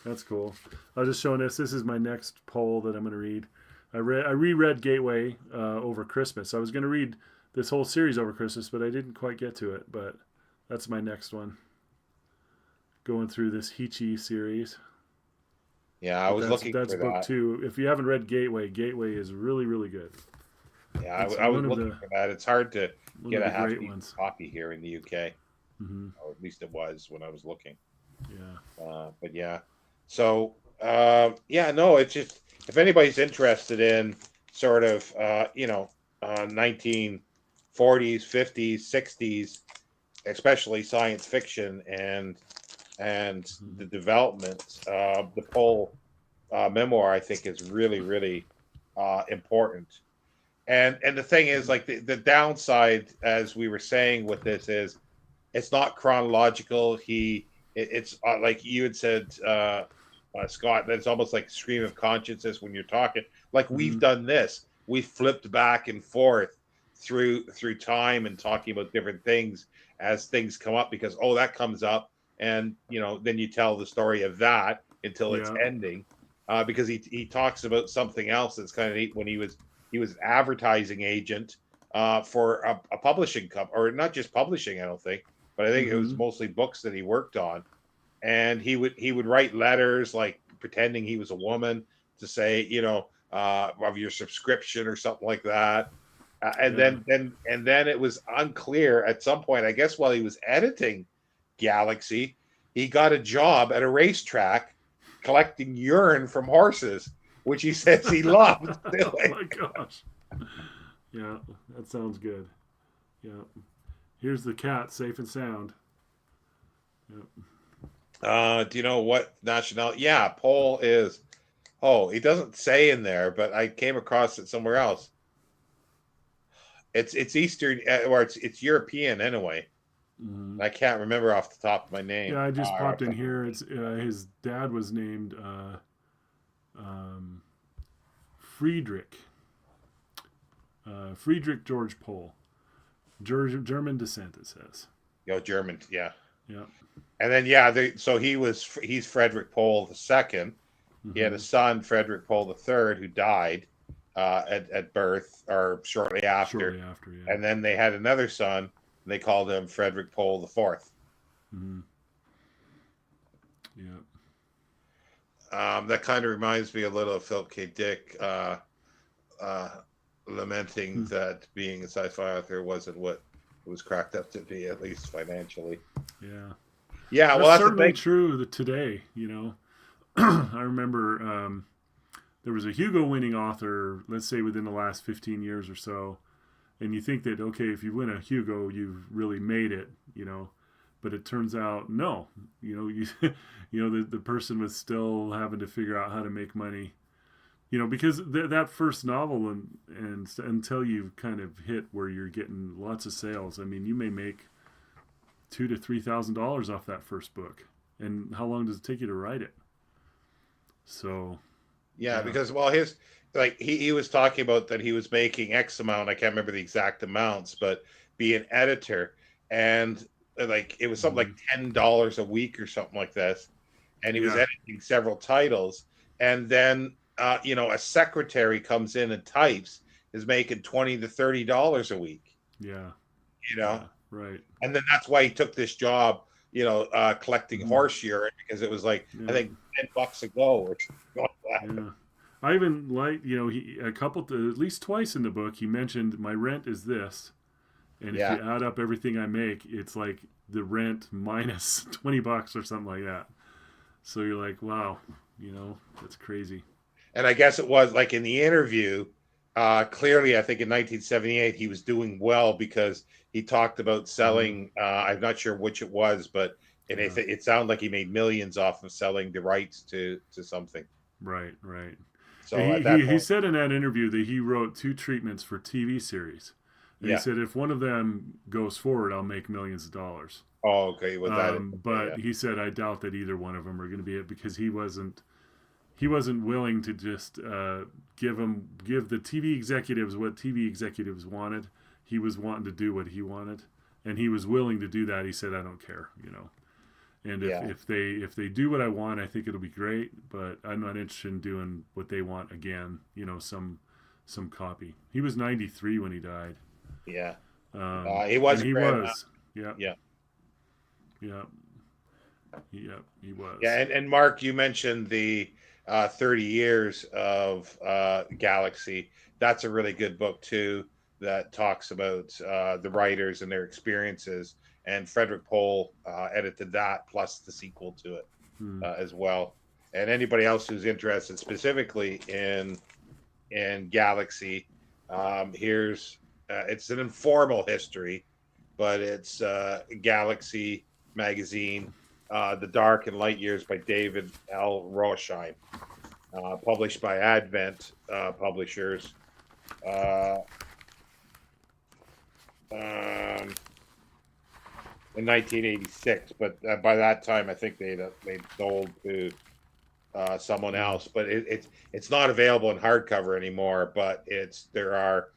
Speaker 2: that's cool. I was just showing this. This is my next poll that I'm going to read. I reread Gateway over Christmas. I was going to read this whole series over Christmas, but I didn't quite get to it. But that's my next one. Going through this Hichi series.
Speaker 1: Yeah, I
Speaker 2: But
Speaker 1: was looking
Speaker 2: that's
Speaker 1: for
Speaker 2: book
Speaker 1: that.
Speaker 2: 2. If you haven't read Gateway, Gateway is really really good.
Speaker 1: Yeah,
Speaker 2: It's
Speaker 1: I was
Speaker 2: one of
Speaker 1: looking for that. It's hard to get a
Speaker 2: the
Speaker 1: half
Speaker 2: great
Speaker 1: decent
Speaker 2: ones.
Speaker 1: copy here in the UK,
Speaker 2: Hmm.
Speaker 1: or at least it was when I was looking.
Speaker 2: Yeah.
Speaker 1: But yeah, so yeah, no, it's just if anybody's interested in sort of 1940s, 50s, 60s, especially science fiction and
Speaker 2: Hmm.
Speaker 1: the development, the Pohl memoir I think is really really important. And the thing is, like the downside, as we were saying with this, is it's not chronological. It's like you had said, Scott. That it's almost like stream of consciousness when you're talking. Like we've
Speaker 2: Hmm.
Speaker 1: done this. We flipped back and forth through time and talking about different things as things come up because that comes up, and then you tell the story of that until it's
Speaker 2: Yeah.
Speaker 1: ending. Because he talks about something else that's kind of neat when he was an advertising agent for a publishing company, or not just publishing, I don't think, but I think it was
Speaker 2: Hmm.
Speaker 1: mostly books that he worked on. And he would write letters like pretending he was a woman to say, of your subscription or something like that. And
Speaker 2: Yeah.
Speaker 1: then it was unclear at some point, I guess, while he was editing Galaxy, he got a job at a racetrack collecting urine from horses, which he says he loved
Speaker 2: Oh
Speaker 1: doing.
Speaker 2: my gosh. Yeah, that sounds good. Yeah. Here's the cat, safe and sound. Yeah.
Speaker 1: Do you know what nationality? Yeah, Pohl is. Oh, he doesn't say in there, but I came across it somewhere else. It's Eastern, or it's European anyway.
Speaker 2: Hmm.
Speaker 1: I can't remember off the top of my name.
Speaker 2: Yeah, I just popped in here. It's his dad was named um, Friedrich. Friedrich George Pohl. German descent, it says.
Speaker 1: German, yeah.
Speaker 2: Yeah.
Speaker 1: And then yeah, so he's Frederick Pohl the second. He had a
Speaker 2: Hmm.
Speaker 1: son, Frederick Pohl the third, who died at birth or shortly after.
Speaker 2: Shortly after, yeah.
Speaker 1: And then they had another son, and they called him Frederick Pohl the fourth.
Speaker 2: Hmm. Yeah.
Speaker 1: That kind of reminds me a little of Philip K. Dick uh, lamenting
Speaker 2: Hmm.
Speaker 1: that being a sci-fi author wasn't what it was cracked up to be, at least financially.
Speaker 2: Yeah.
Speaker 1: Yeah, well,
Speaker 2: That's
Speaker 1: that's the
Speaker 2: certainly
Speaker 1: thing.
Speaker 2: true today, I remember there was a Hugo winning author, let's say within the last 15 years or so, and you think that, okay, if you win a Hugo, you've really made it. But it turns out, no, you, the person was still having to figure out how to make money, because that first novel and until you kind of hit where you're getting lots of sales, I mean, you may make $2,000 to $3,000 off that first book. And how long does it take you to write it? So,
Speaker 1: Yeah,
Speaker 2: yeah.
Speaker 1: because well, his like he was talking about that he was making X amount. I can't remember the exact amounts, but be an editor, and like it was something
Speaker 2: Hmm.
Speaker 1: like $10 a week or something like this, and he was
Speaker 2: Yeah.
Speaker 1: editing several titles, and then a secretary comes in and types is making $20 to $30 a week.
Speaker 2: Yeah.
Speaker 1: You know,
Speaker 2: Yeah. Right.
Speaker 1: and then that's why he took this job. Collecting
Speaker 2: Hmm.
Speaker 1: horse urine because it was like I
Speaker 2: Yeah.
Speaker 1: think $10 a go or something like that.
Speaker 2: Yeah. I even like, he a couple, at least twice in the book, he mentioned my rent is this. And if
Speaker 1: Yeah.
Speaker 2: you add up everything I make, it's like the rent minus $20 or something like that. So you're like, wow, that's crazy.
Speaker 1: And I guess it was like in the interview, clearly, I think in 1978, he was doing well because he talked about
Speaker 2: Hmm.
Speaker 1: selling. I'm not sure which it was, but
Speaker 2: Yeah.
Speaker 1: it sounded like he made millions off of selling the rights to something.
Speaker 2: Right. Right. And
Speaker 1: So at that
Speaker 2: he
Speaker 1: point,
Speaker 2: said in that interview that he wrote two treatments for TV series. And he
Speaker 1: yeah.
Speaker 2: said, if one of them goes forward, I'll make millions of dollars.
Speaker 1: Oh, okay. Was that it? Okay,
Speaker 2: But
Speaker 1: yeah.
Speaker 2: he said, I doubt that either one of them are going to be it because he wasn't willing to just give the TV executives what TV executives wanted. He was wanting to do what he wanted, and he was willing to do that. He said, I don't care. And if,
Speaker 1: Yeah.
Speaker 2: if they do what I want, I think it'll be great. But I'm not interested in doing what they want again. Some copy. He was 93 when he died.
Speaker 1: Yeah. He
Speaker 2: And
Speaker 1: was a
Speaker 2: he
Speaker 1: grandmaster.
Speaker 2: was. Yeah.
Speaker 1: Yeah.
Speaker 2: Yeah. Yeah. He
Speaker 1: Yeah.
Speaker 2: was.
Speaker 1: And Mark, you mentioned the 30 years of Galaxy. That's a really good book too. That talks about the writers and their experiences. And Frederick Pohl edited that plus the sequel to it
Speaker 2: Hmm.
Speaker 1: as well. And anybody else who's interested specifically in Galaxy, here's it's an informal history, but it's Galaxy magazine, The Dark and Light Years by David L. Rosheim, published by Advent Publishers. Uh, um, in 1986, but by that time, I think they'd sold to someone else. But it's not available in hardcover anymore. But there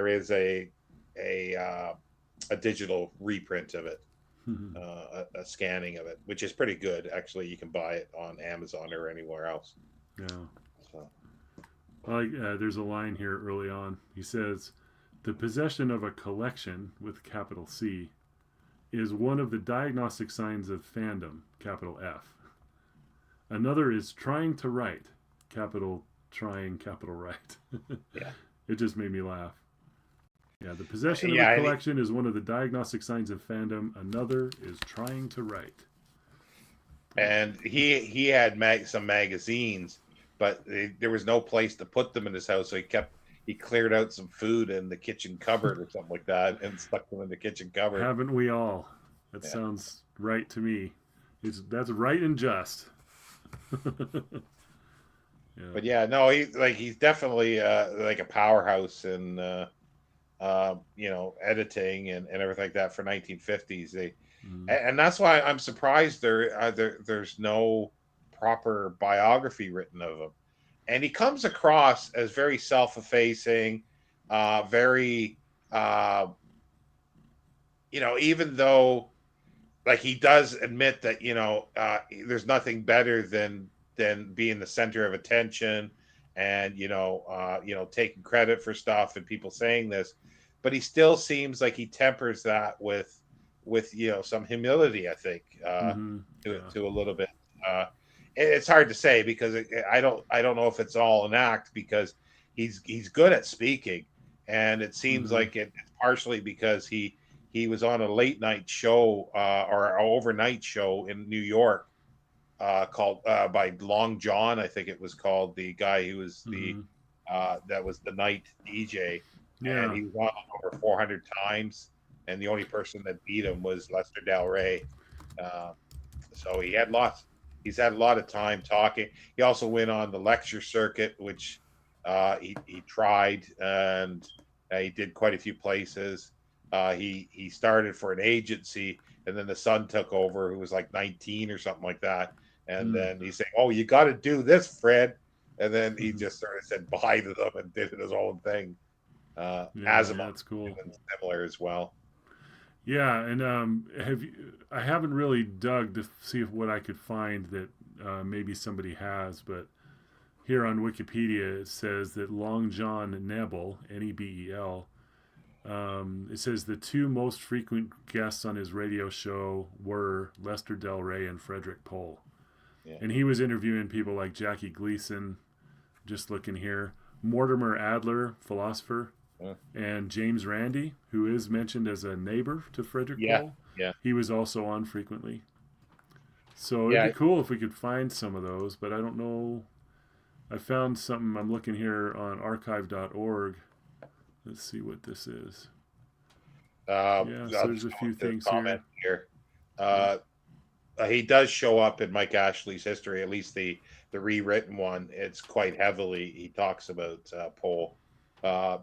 Speaker 1: is a digital reprint of it, a scanning of it, which is pretty good. Actually, you can buy it on Amazon or anywhere else.
Speaker 2: Yeah.
Speaker 1: So,
Speaker 2: There's a line here early on. He says, "The possession of a collection with capital C is one of the diagnostic signs of fandom, capital F. Another is trying to write, capital trying, capital right."
Speaker 1: yeah.
Speaker 2: It just made me laugh. Yeah, the possession of
Speaker 1: Yeah,
Speaker 2: a collection is one of the diagnostic signs of fandom. Another is trying to write.
Speaker 1: and he had some magazines, but there was no place to put them in his house, so he cleared out some food in the kitchen cupboard or something like that and stuck them in the kitchen cupboard.
Speaker 2: Haven't we all? That
Speaker 1: Yeah.
Speaker 2: sounds right to me. That's right and just. Yeah.
Speaker 1: But yeah, no, he's definitely like a powerhouse in editing and everything like that for 1950s. And that's why I'm surprised there's no proper biography written of him. And he comes across as very self-effacing, very even though like he does admit that there's nothing better than being the center of attention and taking credit for stuff and people saying this, but he still seems like he tempers that with some humility, I think, to a little bit. It's hard to say because I don't know if it's all an act, because he's good at speaking, and it seems like it's partially because he was on a late night show or an overnight show in New York called by Long John, I think it was called, the guy who was that was the night DJ,
Speaker 2: Yeah.
Speaker 1: and he was on over 400 times, and the only person that beat him was Lester Del Rey. So he's had a lot of time talking. He also went on the lecture circuit, which he tried, and he did quite a few places. He started for an agency, and then the son took over, who was like 19 or something like that. And then he said, "Oh, you got to do this, Fred." And then he just sort of said bye to them and did his own thing. Asimov,
Speaker 2: that's cool.
Speaker 1: Similar as well.
Speaker 2: Yeah, and I haven't really dug to see what I could find that maybe somebody has, but here on Wikipedia it says that Long John Nebel, Nebel, it says the two most frequent guests on his radio show were Lester Del Rey and Frederick Pohl.
Speaker 1: Yeah.
Speaker 2: And he was interviewing people like Jackie Gleason, just looking here, Mortimer Adler, philosopher, and James Randi, who is mentioned as a neighbor to Frederick Pohl.
Speaker 1: Yeah.
Speaker 2: He was also on frequently. So it'd be cool if we could find some of those, but I don't know. I found something. I'm looking here on archive.org. Let's see what this is. So there's a few things
Speaker 1: here. He does show up in Mike Ashley's history, at least the rewritten one. It's quite heavily. He talks about Pohl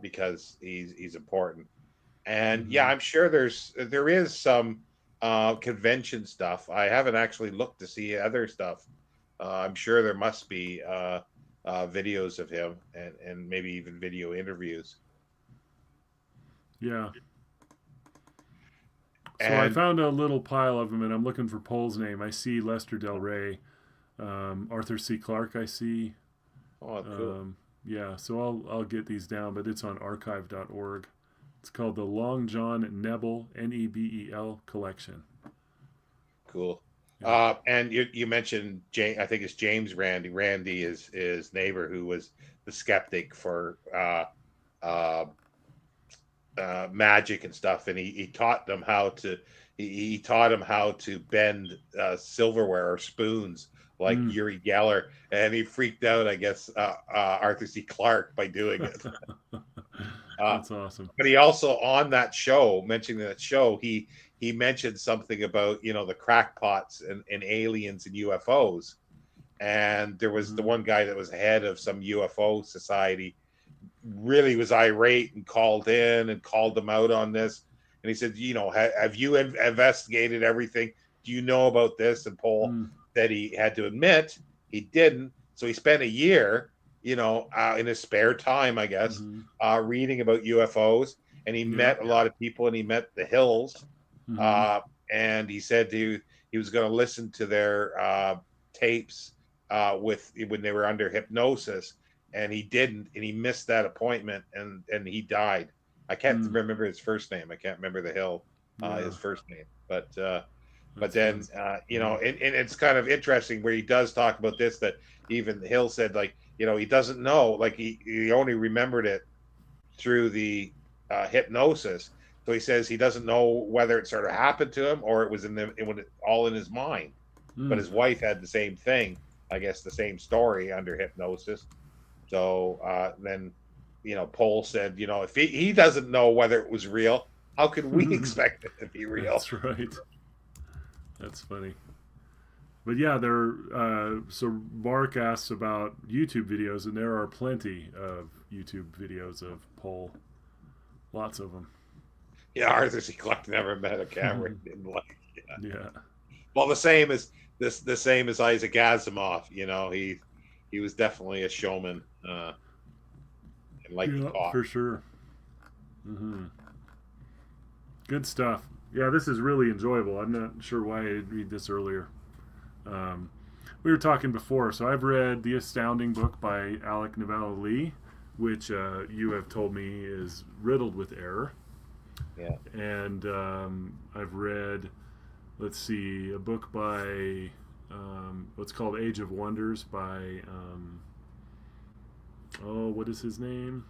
Speaker 1: because he's important. And I'm sure there is some convention stuff. I haven't actually looked to see other stuff. I'm sure there must be videos of him and maybe even video interviews.
Speaker 2: Yeah. So I found a little pile of them, and I'm looking for Pohl's name. I see Lester Del Rey, Arthur C. Clarke. I see.
Speaker 1: Oh, cool.
Speaker 2: Yeah, so I'll get these down, but it's on archive.org. It's called the Long John Nebel, Nebel collection.
Speaker 1: Cool.
Speaker 2: Yeah.
Speaker 1: And you mentioned James. I think it's James Randy. Randy is his neighbor who was the skeptic for uh, magic and stuff, and he taught them how to. He taught him how to bend silverware or spoons like
Speaker 2: Mm.
Speaker 1: Uri Geller, and he freaked out. I guess Arthur C. Clarke by doing it. Uh,
Speaker 2: That's awesome.
Speaker 1: but he also on that show, mentioning that show, he mentioned something about the crackpots and aliens and UFOs, and there was the
Speaker 2: Mm-hmm.
Speaker 1: one guy that was head of some UFO society really was irate and called in and called them out on this. And he said, have you investigated everything? Do you know about this? And Paul
Speaker 2: Mm.
Speaker 1: said he had to admit he didn't. So he spent a year, in his spare time, I guess,
Speaker 2: Mm-hmm.
Speaker 1: reading about UFOs. And he
Speaker 2: Yeah.
Speaker 1: met a lot of people, and he met the Hills.
Speaker 2: Mm-hmm.
Speaker 1: Uh, and he said he was going to listen to their tapes with when they were under hypnosis, and he didn't, and he missed that appointment, and he died. I can't
Speaker 2: Mm.
Speaker 1: remember his first name. I can't remember the hill,
Speaker 2: Yeah.
Speaker 1: his first name, but then
Speaker 2: That's yeah.
Speaker 1: and it's kind of interesting where he does talk about this, that even Hill said, like, he doesn't know, like he only remembered it through the hypnosis. So he says he doesn't know whether it sort of happened to him or it was all in his mind. But
Speaker 2: Mm.
Speaker 1: his wife had the same thing, I guess, the same story under hypnosis. So then, Pohl said, if he doesn't know whether it was real, how can we expect it to be real?
Speaker 2: That's right. That's funny. But yeah, there. So Mark asks about YouTube videos, and there are plenty of YouTube videos of Pohl. Lots of them.
Speaker 1: Yeah, Arthur C. Clarke never met a camera he didn't like. Yeah.
Speaker 2: Yeah.
Speaker 1: Well, the same as the same as Isaac Asimov. He was definitely a showman, and liked to
Speaker 2: Yeah,
Speaker 1: talk.
Speaker 2: for sure. Mm-hmm. Good stuff. Yeah, this is really enjoyable. I'm not sure why I didn't read this earlier. Um, we were talking before, so I've read The Astounding Book by Alec Navala Lee, which you have told me is riddled with error.
Speaker 1: Yeah.
Speaker 2: And I've read, let's see, a book by what's called Age of Wonders by, what is his name?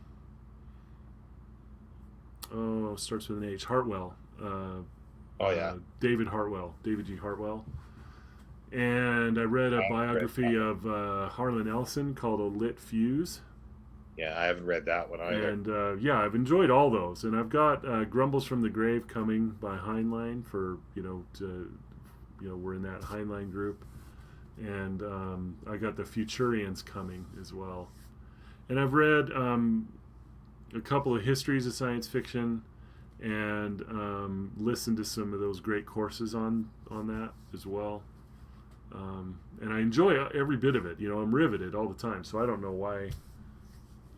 Speaker 2: Oh, starts with an H. Hartwell.
Speaker 1: Oh yeah.
Speaker 2: David Hartwell. David G. Hartwell. And I read a biography of Harlan Ellison called A Lit Fuse.
Speaker 1: Yeah, I haven't read that one either.
Speaker 2: And yeah, I've enjoyed all those. And I've got Grumbles from the Grave coming by Heinlein for, we're in that Heinlein group. And I got The Futurians coming as well. And I've read a couple of histories of science fiction and listened to some of those great courses on that as well. And I enjoy every bit of it. I'm riveted all the time. So I don't know why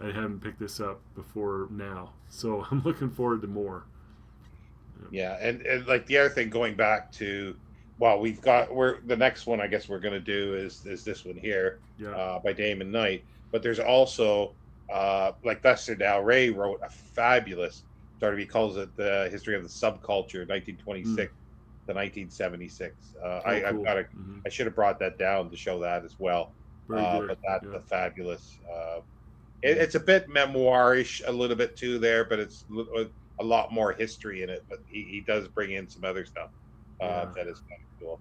Speaker 2: I haven't picked this up before now. So I'm looking forward to more.
Speaker 1: Yeah, and like the other thing, going back to, well, we're the next one I guess we're going to do is this one here,
Speaker 2: Yeah.
Speaker 1: by Damon Knight. But there's also like Lester Del Rey wrote a fabulous sort of, he calls it the history of the subculture, 1926 to 1976. I've
Speaker 2: cool.
Speaker 1: got
Speaker 2: Mm-hmm.
Speaker 1: I should have brought that down to show that as well.
Speaker 2: Very good.
Speaker 1: But that's
Speaker 2: Yeah.
Speaker 1: a fabulous. It's a bit memoirish, a little bit too there, but it's a lot more history in it. But he does bring in some other stuff that is kind of cool.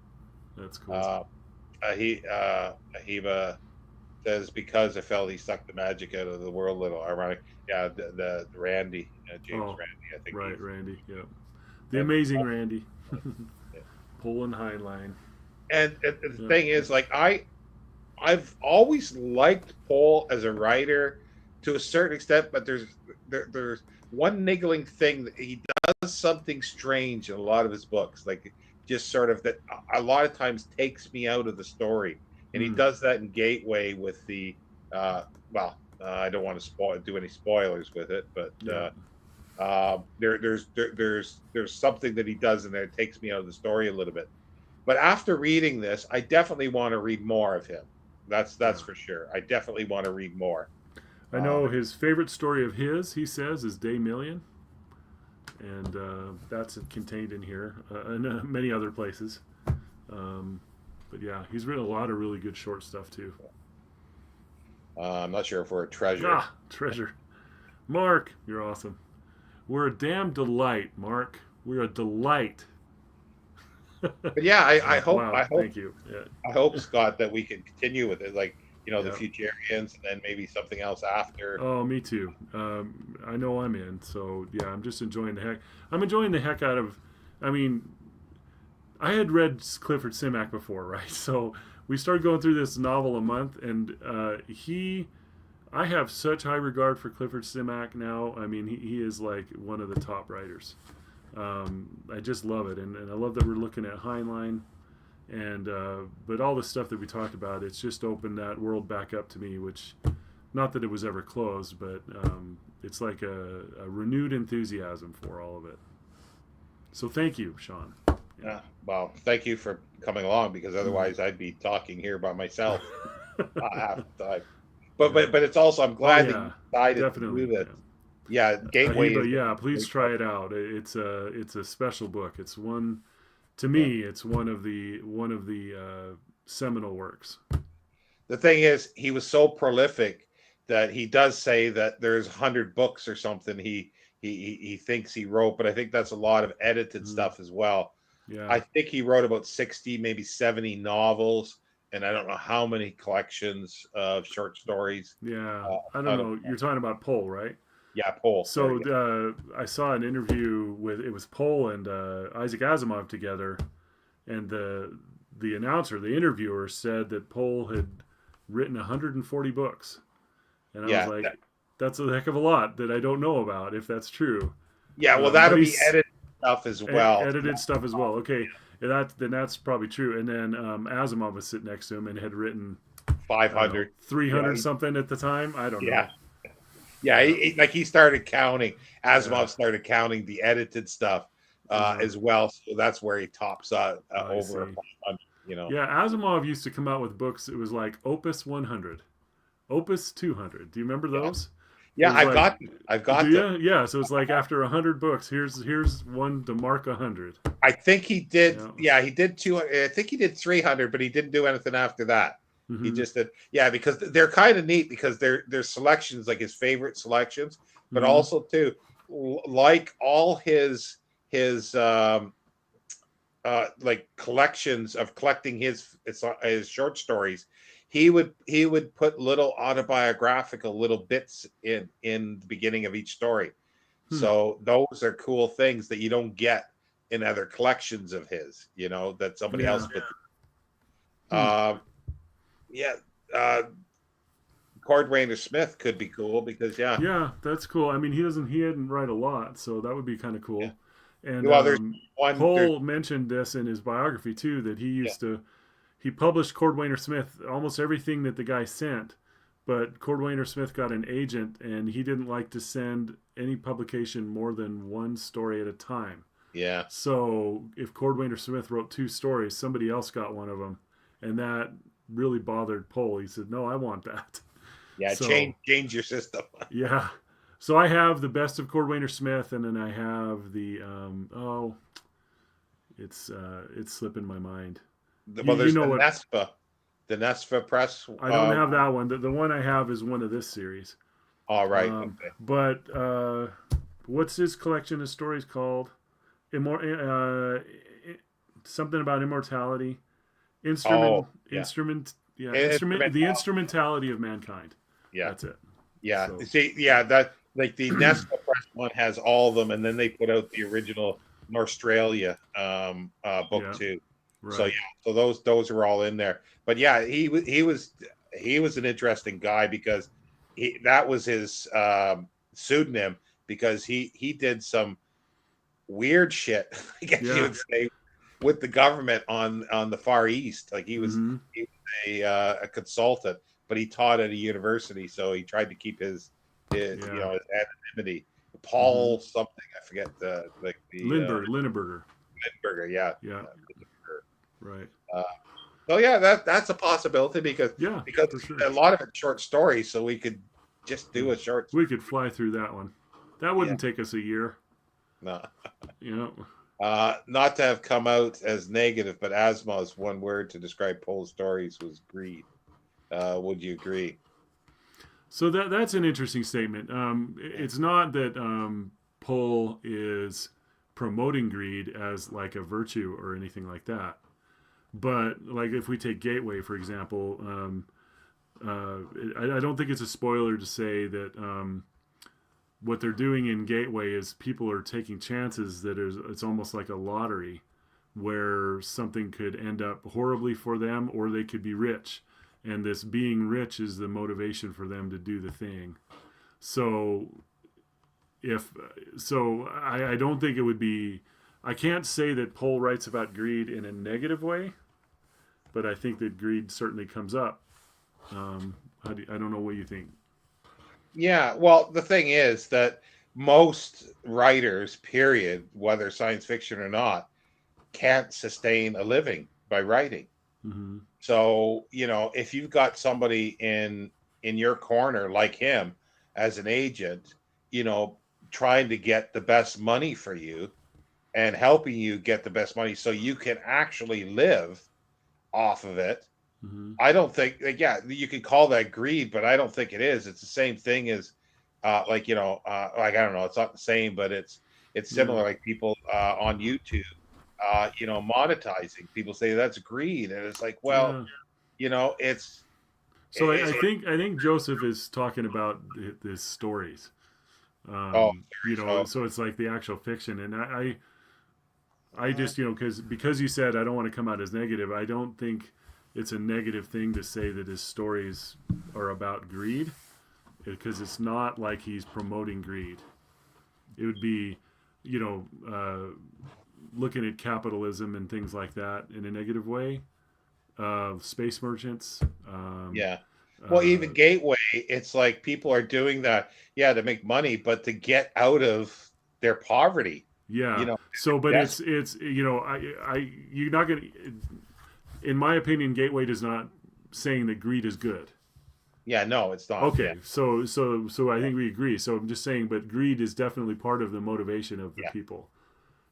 Speaker 2: That's cool.
Speaker 1: Ahiva says, because I felt he sucked the magic out of the world. A little ironic. Yeah, the Randy, James Randy, I think.
Speaker 2: Right, Randy. Yeah, the amazing Randy.
Speaker 1: Yeah.
Speaker 2: Pohl and Heinlein.
Speaker 1: And the thing is, like, I've always liked Pohl as a writer to a certain extent, but there's one niggling thing that he does something strange in a lot of his books, like just sort of that a lot of times takes me out of the story, and he does that in Gateway with the I don't want to do any spoilers with it, but there's something that he does in there that takes me out of the story a little bit. But after reading this, I definitely want to read more of him. That's for sure. I definitely want to read more.
Speaker 2: I know his favorite story of his, he says, is Day Million, and that's contained in here and many other places. But yeah, he's written a lot of really good short stuff too.
Speaker 1: I'm not sure if we're a treasure.
Speaker 2: Ah, treasure. Mark, you're awesome. We're a damn delight, Mark. We're a delight.
Speaker 1: But yeah,
Speaker 2: Wow, thank you. Yeah,
Speaker 1: I hope, Scott, that we can continue with it, like, the
Speaker 2: yeah.
Speaker 1: Futurians, and then maybe something else after.
Speaker 2: Oh, me too. I know I'm in. So yeah, I'm just enjoying the heck. I'm enjoying the heck out of. I mean, I had read Clifford Simak before, right? So we started going through this novel a month, and I have such high regard for Clifford Simak now. I mean, he is like one of the top writers. I just love it, and I love that we're looking at Heinlein, and but all the stuff that we talked about, it's just opened that world back up to me, which, not that it was ever closed, but it's like a renewed enthusiasm for all of it. So thank you, Sean.
Speaker 1: Yeah. Well, thank you for coming along, because otherwise I'd be talking here by myself half the time. But it's also, I'm glad that you decided
Speaker 2: definitely.
Speaker 1: to do that. Yeah, Gateway.
Speaker 2: But yeah, please try it out. It's a special book. It's one, to me, it's one of the seminal works.
Speaker 1: The thing is, he was so prolific that he does say that there's 100 books or something he thinks he wrote, but I think that's a lot of edited stuff as well.
Speaker 2: Yeah.
Speaker 1: I think he wrote about 60, maybe 70 novels, and I don't know how many collections of short stories.
Speaker 2: Yeah, I don't know. You're talking about Pohl, right?
Speaker 1: Yeah, Pohl.
Speaker 2: So I saw an interview with, it was Pohl and Isaac Asimov together, and the announcer, the interviewer, said that Pohl had written 140 books, and I was like, that's a heck of a lot that I don't know about, if that's true.
Speaker 1: Yeah, well, that'll be edited stuff as well.
Speaker 2: Edited stuff as well. Okay, then that's probably true. And then Asimov was sitting next to him and had written
Speaker 1: 500,
Speaker 2: 300 something at the time. I don't know.
Speaker 1: Yeah, he started counting. Asimov started counting the edited stuff as well. So that's where he tops over 500.
Speaker 2: Yeah, Asimov used to come out with books. It was like Opus 100, Opus 200. Do you remember those?
Speaker 1: Yeah, I've got them.
Speaker 2: Yeah, so it's like after 100 books, here's one to mark 100.
Speaker 1: I think he did. Yeah, he did 200. I think he did 300, but he didn't do anything after that. Mm-hmm. He just did. Yeah, because they're kind of neat, because they're selections, like his favorite selections, but also too, like all his like collections of collecting his short stories. He would put little autobiographical little bits in the beginning of each story. So those are cool things that you don't get in other collections of his, that somebody else put. Cordwainer Smith could be cool, because
Speaker 2: that's cool. I mean, he hadn't write a lot, so that would be kind of cool. Yeah. And
Speaker 1: there's
Speaker 2: Pohl mentioned this in his biography too, that he used to. He published Cordwainer Smith almost everything that the guy sent, but Cordwainer Smith got an agent, and he didn't like to send any publication more than one story at a time.
Speaker 1: Yeah.
Speaker 2: So if Cordwainer Smith wrote 2 stories, somebody else got one of them, and that really bothered Pohl. He said, "No, I want that."
Speaker 1: Yeah, so, change your system.
Speaker 2: Yeah. So I have the best of Cordwainer Smith, and then I have the it's slipping my mind.
Speaker 1: Well, there's the Nespa Press.
Speaker 2: I don't have that one. The one I have is one of this series.
Speaker 1: All right. Okay.
Speaker 2: But what's his collection of stories called? Something about immortality. The instrumentality of mankind.
Speaker 1: Yeah,
Speaker 2: that's it.
Speaker 1: Yeah, so. See, that like the Nespa Press one has all of them, and then they put out the original Norstralia book too. Right. So those are all in there. But yeah, he was an interesting guy, because that was his pseudonym, because he did some weird shit, I guess you would say, with the government on the Far East. Like he was a consultant, but he taught at a university, so he tried to keep his his anonymity. Paul something, I forget
Speaker 2: Lindberger.
Speaker 1: Yeah.
Speaker 2: Right.
Speaker 1: So that's a possibility, because a lot of it's short stories, so we could just do a short.
Speaker 2: We could fly through that one. That wouldn't take us a year.
Speaker 1: No. Not to have come out as negative, but Asimov's one word to describe Pohl's stories was greed. Would you agree?
Speaker 2: So that's an interesting statement. It's not that Pohl is promoting greed as like a virtue or anything like that. But like if we take Gateway for example, I don't think it's a spoiler to say that what they're doing in Gateway is people are taking chances that it's almost like a lottery where something could end up horribly for them or they could be rich. And this being rich is the motivation for them to do the thing. So if so I don't think it would be I can't say that Pohl writes about greed in a negative way, but I think that greed certainly comes up. I don't know what you think.
Speaker 1: Yeah, well, the thing is that most writers, period, whether science fiction or not, can't sustain a living by writing.
Speaker 2: Mm-hmm.
Speaker 1: So, if you've got somebody in your corner like him as an agent, you know, trying to get the best money for you and helping you get the best money so you can actually live off of it.
Speaker 2: Mm-hmm.
Speaker 1: I don't think, like, yeah, you could call that greed, but I don't think it is. It's the same thing as, like I don't know, it's not the same, but it's
Speaker 2: Yeah.
Speaker 1: similar. Like people on YouTube, monetizing. People say that's greed, and it's like, well,
Speaker 2: Yeah.
Speaker 1: it's
Speaker 2: So
Speaker 1: it,
Speaker 2: I think Joseph is talking about his stories.
Speaker 1: oh,
Speaker 2: So
Speaker 1: so
Speaker 2: so it's like the actual fiction, and I just because you said I don't want to come out as negative. I don't think it's a negative thing to say that his stories are about greed because it's not like he's promoting greed. It would be, you know, looking at capitalism and things like that in a negative way. Space merchants.
Speaker 1: yeah. Well,
Speaker 2: Uh,
Speaker 1: even Gateway, it's like people are doing that, yeah, to make money, but to get out of their poverty.
Speaker 2: yeah. So, but
Speaker 1: Yes,
Speaker 2: it's I you're not gonna. In my opinion, Gateway does not saying that greed is good.
Speaker 1: yeah, no, it's not. Yeah,
Speaker 2: Okay, so I think we agree. So I'm just saying, but greed is definitely part of the motivation of the
Speaker 1: yeah,
Speaker 2: people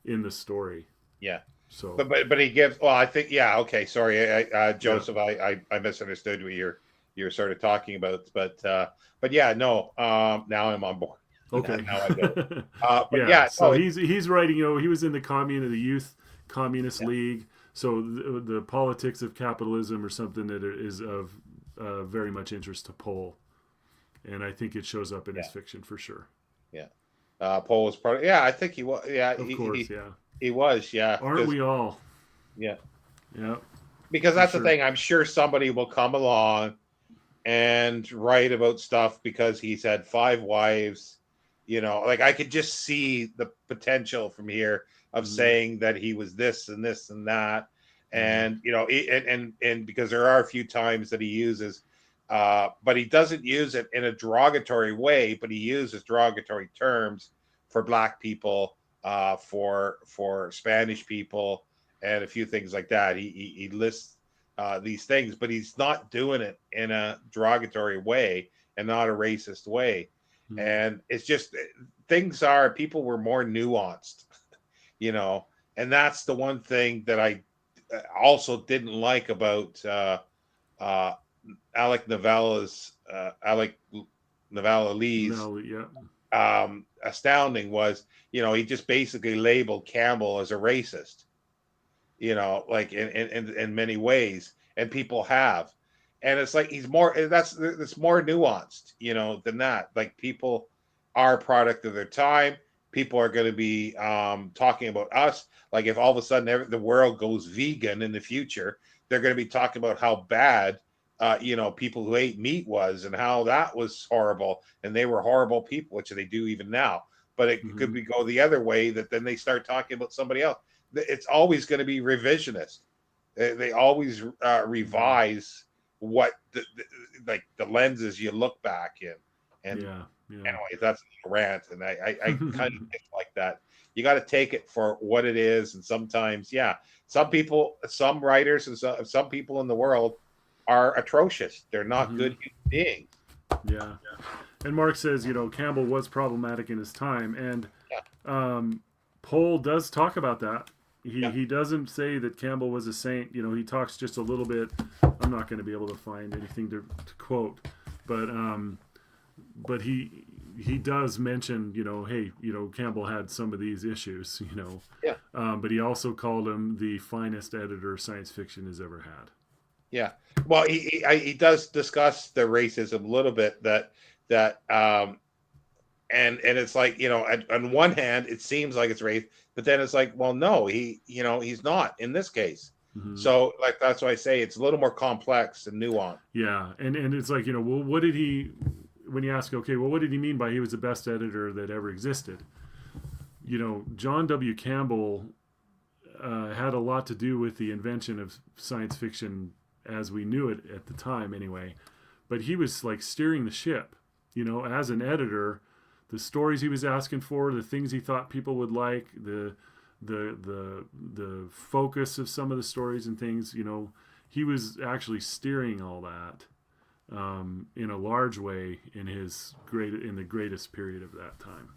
Speaker 2: in the story.
Speaker 1: yeah.
Speaker 2: So
Speaker 1: But he gives. Well, I think, yeah. Okay, sorry,
Speaker 2: yeah,
Speaker 1: Joseph. I misunderstood what you're sort of talking about. But yeah, no. Now I'm on board.
Speaker 2: okay,
Speaker 1: Now I get it. But
Speaker 2: yeah.
Speaker 1: yeah,
Speaker 2: So
Speaker 1: no,
Speaker 2: he's writing. He was in the Youth Communist
Speaker 1: yeah,
Speaker 2: League. So the politics of capitalism or something that is of very much interest to Pohl, and I think it shows up in his
Speaker 1: yeah,
Speaker 2: fiction for sure.
Speaker 1: yeah. Paul was part. Yeah, I think he was. Yeah,
Speaker 2: Of course, yeah.
Speaker 1: he was. Yeah,
Speaker 2: Aren't we all?
Speaker 1: yeah,
Speaker 2: Yeah,
Speaker 1: because
Speaker 2: for
Speaker 1: that's the
Speaker 2: sure.
Speaker 1: thing. I'm sure somebody will come along and write about stuff because he's had five wives. Like I could just see the potential from here of
Speaker 2: Mm-hmm.
Speaker 1: saying that he was this and this and that,
Speaker 2: Yeah.
Speaker 1: and and because there are a few times that he uses, but he doesn't use it in a derogatory way, but he uses derogatory terms for black people, for Spanish people, and a few things like that. He lists these things, but he's not doing it in a derogatory way and not a racist way.
Speaker 2: Mm-hmm.
Speaker 1: And it's just people were more nuanced, you know, and that's the one thing that I also didn't like about uh, Alec Novella Lee's
Speaker 2: No, yeah.
Speaker 1: astounding was, he just basically labeled Campbell as a racist, like in many ways, and people have, and it's like he's more that's more nuanced, than that. Like people are a product of their time. People are going to be talking about us. Like if all of a sudden the world goes vegan in the future, they're going to be talking about how bad people who ate meat was and how that was horrible and they were horrible people, which they do even now. But it could
Speaker 2: Mm-hmm.
Speaker 1: be go the other way, that then they start talking about somebody else. It's always going to be revisionist. They always
Speaker 2: Mm-hmm.
Speaker 1: revise what like the lenses you look back in. And
Speaker 2: Yeah, yeah.
Speaker 1: anyway, that's a rant, and I kind of like that. You got to take it for what it is, and sometimes, yeah, some writers, and some people in the world are atrocious. They're not
Speaker 2: Mm-hmm.
Speaker 1: good human beings.
Speaker 2: Yeah. And Mark says, Campbell was problematic in his time, and
Speaker 1: Yeah,
Speaker 2: um, Pohl does talk about that.
Speaker 1: Yeah.
Speaker 2: He doesn't say that Campbell was a saint. He talks just a little bit. I'm not going to be able to find anything to quote, but but he does mention, hey, Campbell had some of these issues,
Speaker 1: Yeah.
Speaker 2: but he also called him the finest editor science fiction has ever had.
Speaker 1: Yeah. Well, he does discuss the racism a little bit, that and it's like, on one hand it seems like it's race, but then it's like, well, no, he's not in this case.
Speaker 2: Mm-hmm.
Speaker 1: So like that's why I say it's a little more complex and nuanced.
Speaker 2: Yeah, and it's like, well, what did he? When you ask, okay, well, what did he mean by he was the best editor that ever existed? John W. Campbell had a lot to do with the invention of science fiction as we knew it at the time, anyway. But he was like steering the ship, as an editor. The stories he was asking for, the things he thought people would like, the focus of some of the stories and things, he was actually steering all that in a large way in the greatest period of that time.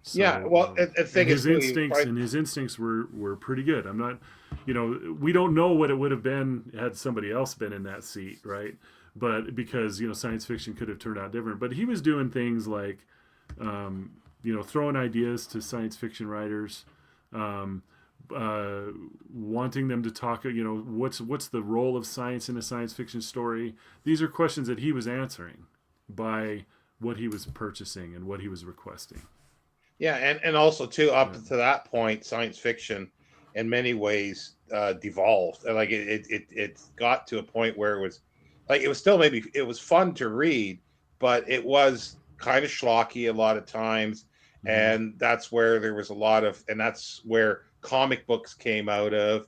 Speaker 2: So,
Speaker 1: Yeah, well, I think
Speaker 2: his instincts were pretty good. I'm not, we don't know what it would have been had somebody else been in that seat, right? But because science fiction could have turned out different. But he was doing things like, throwing ideas to science fiction writers, wanting them to talk. What's the role of science in a science fiction story? These are questions that he was answering by what he was purchasing and what he was requesting.
Speaker 1: Yeah, and also too, up to that point, science fiction in many ways devolved. Like it got to a point where it was like, it was still, maybe it was fun to read, but it was kind of schlocky a lot of times.
Speaker 2: Mm-hmm.
Speaker 1: And that's where there was a lot of, and that's where comic books came out of,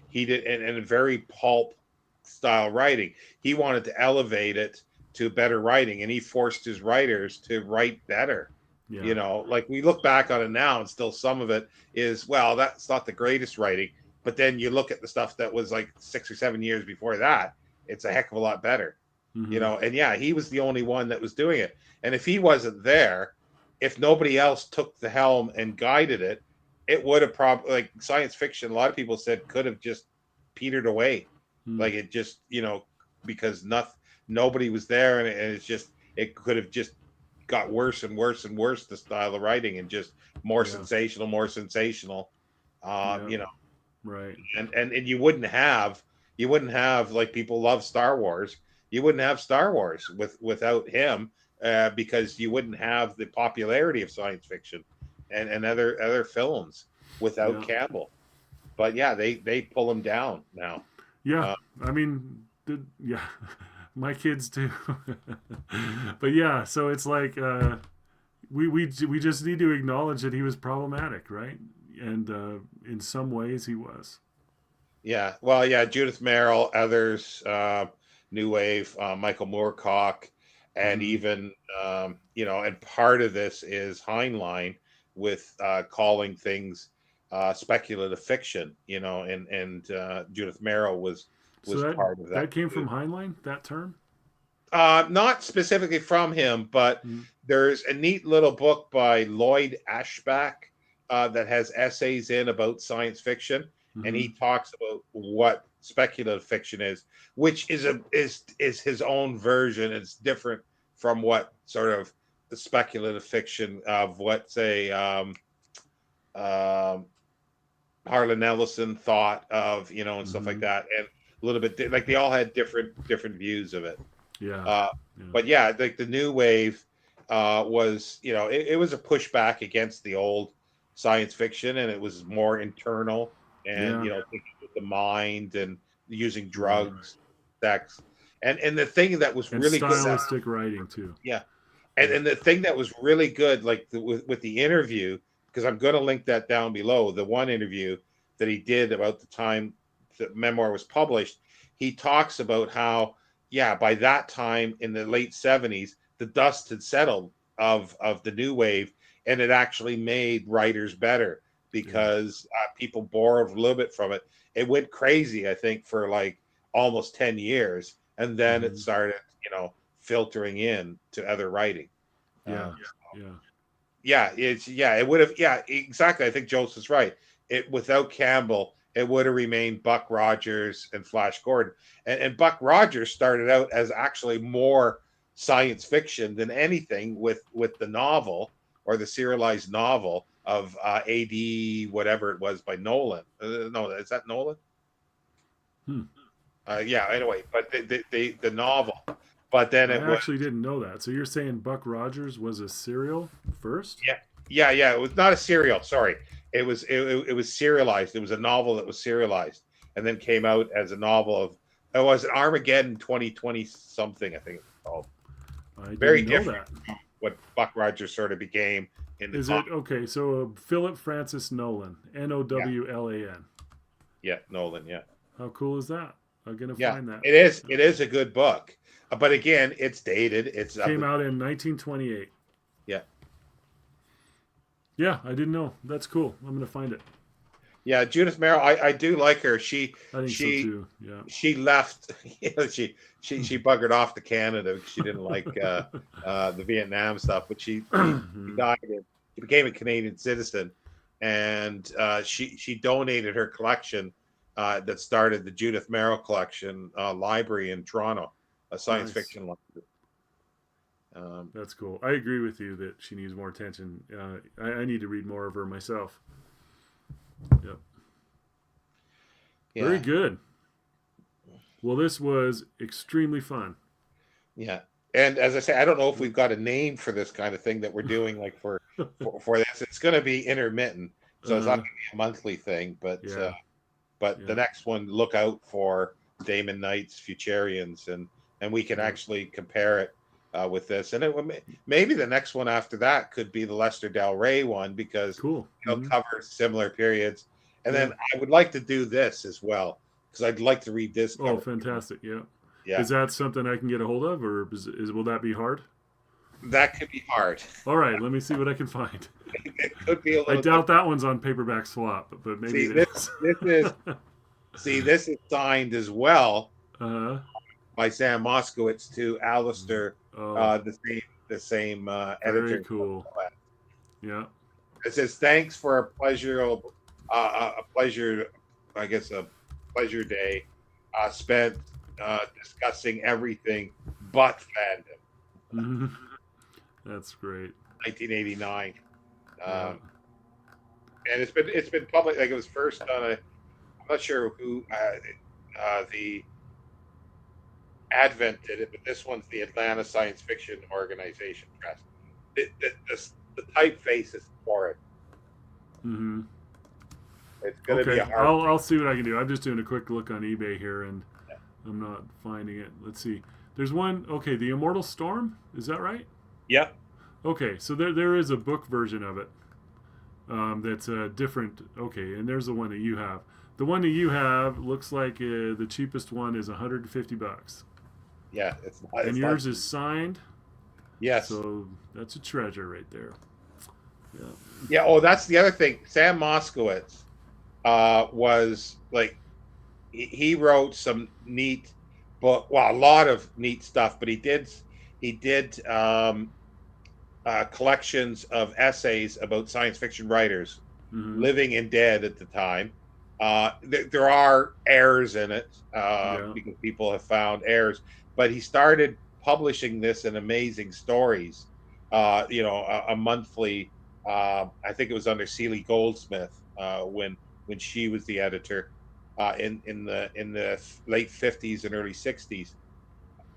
Speaker 1: he did, and a very pulp style writing. He wanted to elevate it to better writing, and he forced his writers to write better.
Speaker 2: Yeah.
Speaker 1: Like we look back on it now, and still some of it is, well, that's not the greatest writing. But then you look at the stuff that was like 6 or 7 years before that, it's a heck of a lot better.
Speaker 2: Mm-hmm.
Speaker 1: And yeah, he was the only one that was doing it. And if he wasn't there, if nobody else took the helm and guided it, it would have probably, like science fiction, a lot of people said, could have just petered away.
Speaker 2: Mm-hmm.
Speaker 1: Like it just, because nobody was there, and it's just, it could have just got worse and worse and worse, the style of writing, and just more sensational.
Speaker 2: Right.
Speaker 1: And you wouldn't have like, people love Star Wars. You wouldn't have Star Wars without him, because you wouldn't have the popularity of science fiction and other films without Campbell. But yeah, they pull him down now.
Speaker 2: Yeah, I mean, my kids too. But yeah, so it's like we just need to acknowledge that he was problematic, right? And in some ways, he was.
Speaker 1: Yeah, well, yeah, Judith Merril, others, New Wave, Michael Moorcock, and even and part of this is Heinlein with calling things speculative fiction, and Judith Merril was part of that.
Speaker 2: That came from Heinlein, that term?
Speaker 1: Not specifically from him, but there's a neat little book by Lloyd Ashback that has essays in about science fiction, and he talks about what speculative fiction is, which is his own version. It's different from what sort of the speculative fiction of what, say, Harlan Ellison thought of, and stuff like that, and a little bit like they all had different views of it. But yeah, like the new wave was, it was a pushback against the old science fiction, and it was more internal, and thinking with the mind and using drugs, sex, and the thing that was really
Speaker 2: stylistic good, writing too.
Speaker 1: Yeah, and the thing that was really good, like with the interview, because I'm going to link that down below, the one interview that he did about the time the memoir was published, he talks about how, by that time in the late 70s, the dust had settled of the new wave, and it actually made writers better because people borrowed a little bit from it. It went crazy, I think, for like almost 10 years, and then it started, filtering in to other writing. it would have, exactly. I think Joseph's right. It without Campbell, it would have remained Buck Rogers and Flash Gordon. And Buck Rogers started out as actually more science fiction than anything with the novel or the serialized novel of AD whatever it was by Nolan. No, is that Nolan?
Speaker 2: Hmm.
Speaker 1: Yeah. Anyway, but the novel, but then
Speaker 2: I
Speaker 1: it was.
Speaker 2: actually didn't know that. So you're saying Buck Rogers was a serial first?
Speaker 1: Yeah. It was not a serial. Sorry, it was serialized. It was a novel that was serialized and then came out as a novel of. It was Armageddon 2020 something. I think it was called.
Speaker 2: I didn't
Speaker 1: Very
Speaker 2: know
Speaker 1: different
Speaker 2: that.
Speaker 1: from what Buck Rogers sort of became in the
Speaker 2: Is
Speaker 1: comic.
Speaker 2: it okay? So Philip Francis Nolan, Nowlan.
Speaker 1: Yeah, Nolan. Yeah,
Speaker 2: How cool is that? I'm gonna
Speaker 1: yeah.
Speaker 2: find that.
Speaker 1: It is. It is a good book, but again, it's dated. It's
Speaker 2: Came out in 1928.
Speaker 1: Yeah.
Speaker 2: Yeah, I didn't know. That's cool. I'm gonna find it.
Speaker 1: Yeah, Judith Merrill, I do like her.
Speaker 2: I think so too. Yeah.
Speaker 1: She left. She buggered off to Canada because she didn't like the Vietnam stuff. But she died. She became a Canadian citizen, and she donated her collection that started the Judith Merrill collection library in Toronto, a science fiction library.
Speaker 2: That's cool. I agree with you that she needs more attention. I need to read more of her myself. Yep.
Speaker 1: Yeah.
Speaker 2: Very good. Well, this was extremely fun.
Speaker 1: Yeah. And as I say, I don't know if we've got a name for this kind of thing that we're doing, like for this. It's going to be intermittent, so it's not going to be a monthly thing. But the next one, look out for Damon Knight's Futurians, and we can actually compare it with this. And maybe the next one after that could be the Lester Del Rey one because
Speaker 2: cool.
Speaker 1: It'll cover similar periods. And then I would like to do this as well because I'd like to read this.
Speaker 2: Oh, fantastic! Yeah.
Speaker 1: Yeah.
Speaker 2: Is that something I can get a hold of, or will that be hard?
Speaker 1: That could be hard.
Speaker 2: All right, let me see what I can find.
Speaker 1: It could be a little.
Speaker 2: I doubt that one's on paperback swap, but maybe
Speaker 1: this is. This is signed as well by Sam Moskowitz to Alistair, the same editor.
Speaker 2: Very cool. Yeah.
Speaker 1: It says thanks for a pleasure, I guess a pleasure day spent discussing everything but fandom.
Speaker 2: That's great.
Speaker 1: 1989, and it's been public. Like it was first on a. I'm not sure who the Advent did it, but this one's the Atlanta Science Fiction Organization Press. The typeface is for it.
Speaker 2: Mm-hmm.
Speaker 1: It's going to be a hard.
Speaker 2: I'll see what I can do. I'm just doing a quick look on eBay here, and I'm not finding it. Let's see. There's one. Okay, The Immortal Storm. Is that right?
Speaker 1: Yeah.
Speaker 2: Okay, so there is a book version of it that's different. Okay, and there's the one that you have. The one that you have looks like the cheapest one is $150.
Speaker 1: Yeah,
Speaker 2: and yours is signed.
Speaker 1: Yes.
Speaker 2: So that's a treasure right there. Yeah.
Speaker 1: Yeah. Oh, that's the other thing. Sam Moskowitz was like he wrote some neat book. Well, a lot of neat stuff, but he did collections of essays about science fiction writers, living and dead at the time. There are errors in it because people have found errors, but he started publishing this in Amazing Stories, a monthly. I think it was under Celie Goldsmith when she was the editor in the late 50s and early 60s.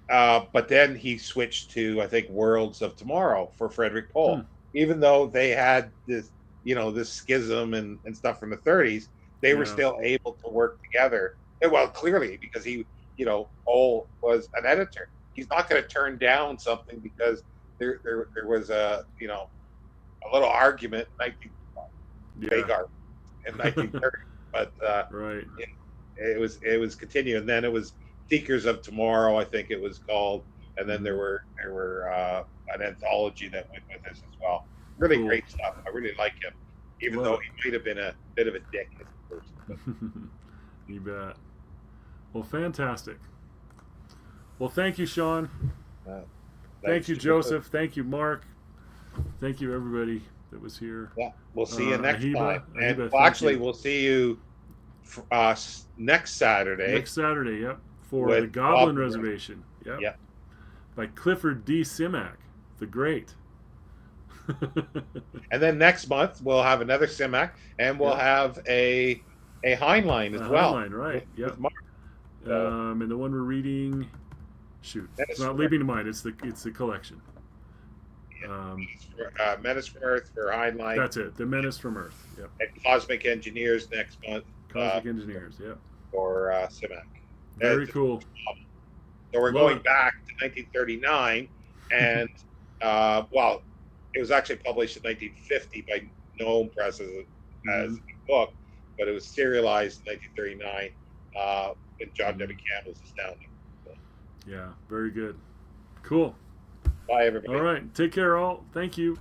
Speaker 1: But then he switched to, I think, Worlds of Tomorrow for Frederick Pohl, even though they had this, this schism and stuff from the 30s. They were still able to work together. Well, clearly, because Pohl was an editor. He's not going to turn down something because there was a little argument big argument in 1930, but
Speaker 2: right.
Speaker 1: It was continuing. And then it was Seekers of Tomorrow, I think it was called, and then there were an anthology that went with this as well. Really great stuff. I really like him, even though he might have been a bit of a dick.
Speaker 2: You bet. Well, fantastic. Well, thank you, Sean. Thank you, Joseph. Thank you, Mark. Thank you, everybody. that was here.
Speaker 1: Yeah, we'll see you next
Speaker 2: Ahiba,
Speaker 1: time. And
Speaker 2: Ahiba,
Speaker 1: well,
Speaker 2: thank
Speaker 1: actually,
Speaker 2: you.
Speaker 1: we'll see you next Saturday
Speaker 2: Next Saturday, yep, for
Speaker 1: with
Speaker 2: the Goblin
Speaker 1: Goblin.
Speaker 2: Reservation. Yep,
Speaker 1: Yeah.
Speaker 2: by Clifford D. Simak, the Great.
Speaker 1: And then next month we'll have another Simac, and we'll
Speaker 2: Yep.
Speaker 1: have a Heinlein
Speaker 2: A
Speaker 1: as well
Speaker 2: Heinlein, right? Yep.
Speaker 1: with Mark. So
Speaker 2: And the one we're reading, shoot, it's
Speaker 1: Menace
Speaker 2: not
Speaker 1: from
Speaker 2: leaping to mind. It's the collection.
Speaker 1: Menace from Earth for Heinlein,
Speaker 2: That's it. The Menace from Earth. Yep.
Speaker 1: and Cosmic Engineers next month
Speaker 2: Cosmic Engineers. Yep.
Speaker 1: for Simac.
Speaker 2: Very cool.
Speaker 1: So we're
Speaker 2: Love
Speaker 1: going
Speaker 2: it.
Speaker 1: back to 1939, and well, it was actually published in 1950 by Gnome Press as a book, but it was serialized in 1939 in John W. Campbell's Astounding. So,
Speaker 2: Yeah, very good. Cool.
Speaker 1: bye, everybody.
Speaker 2: All right. Take care, all. Thank you.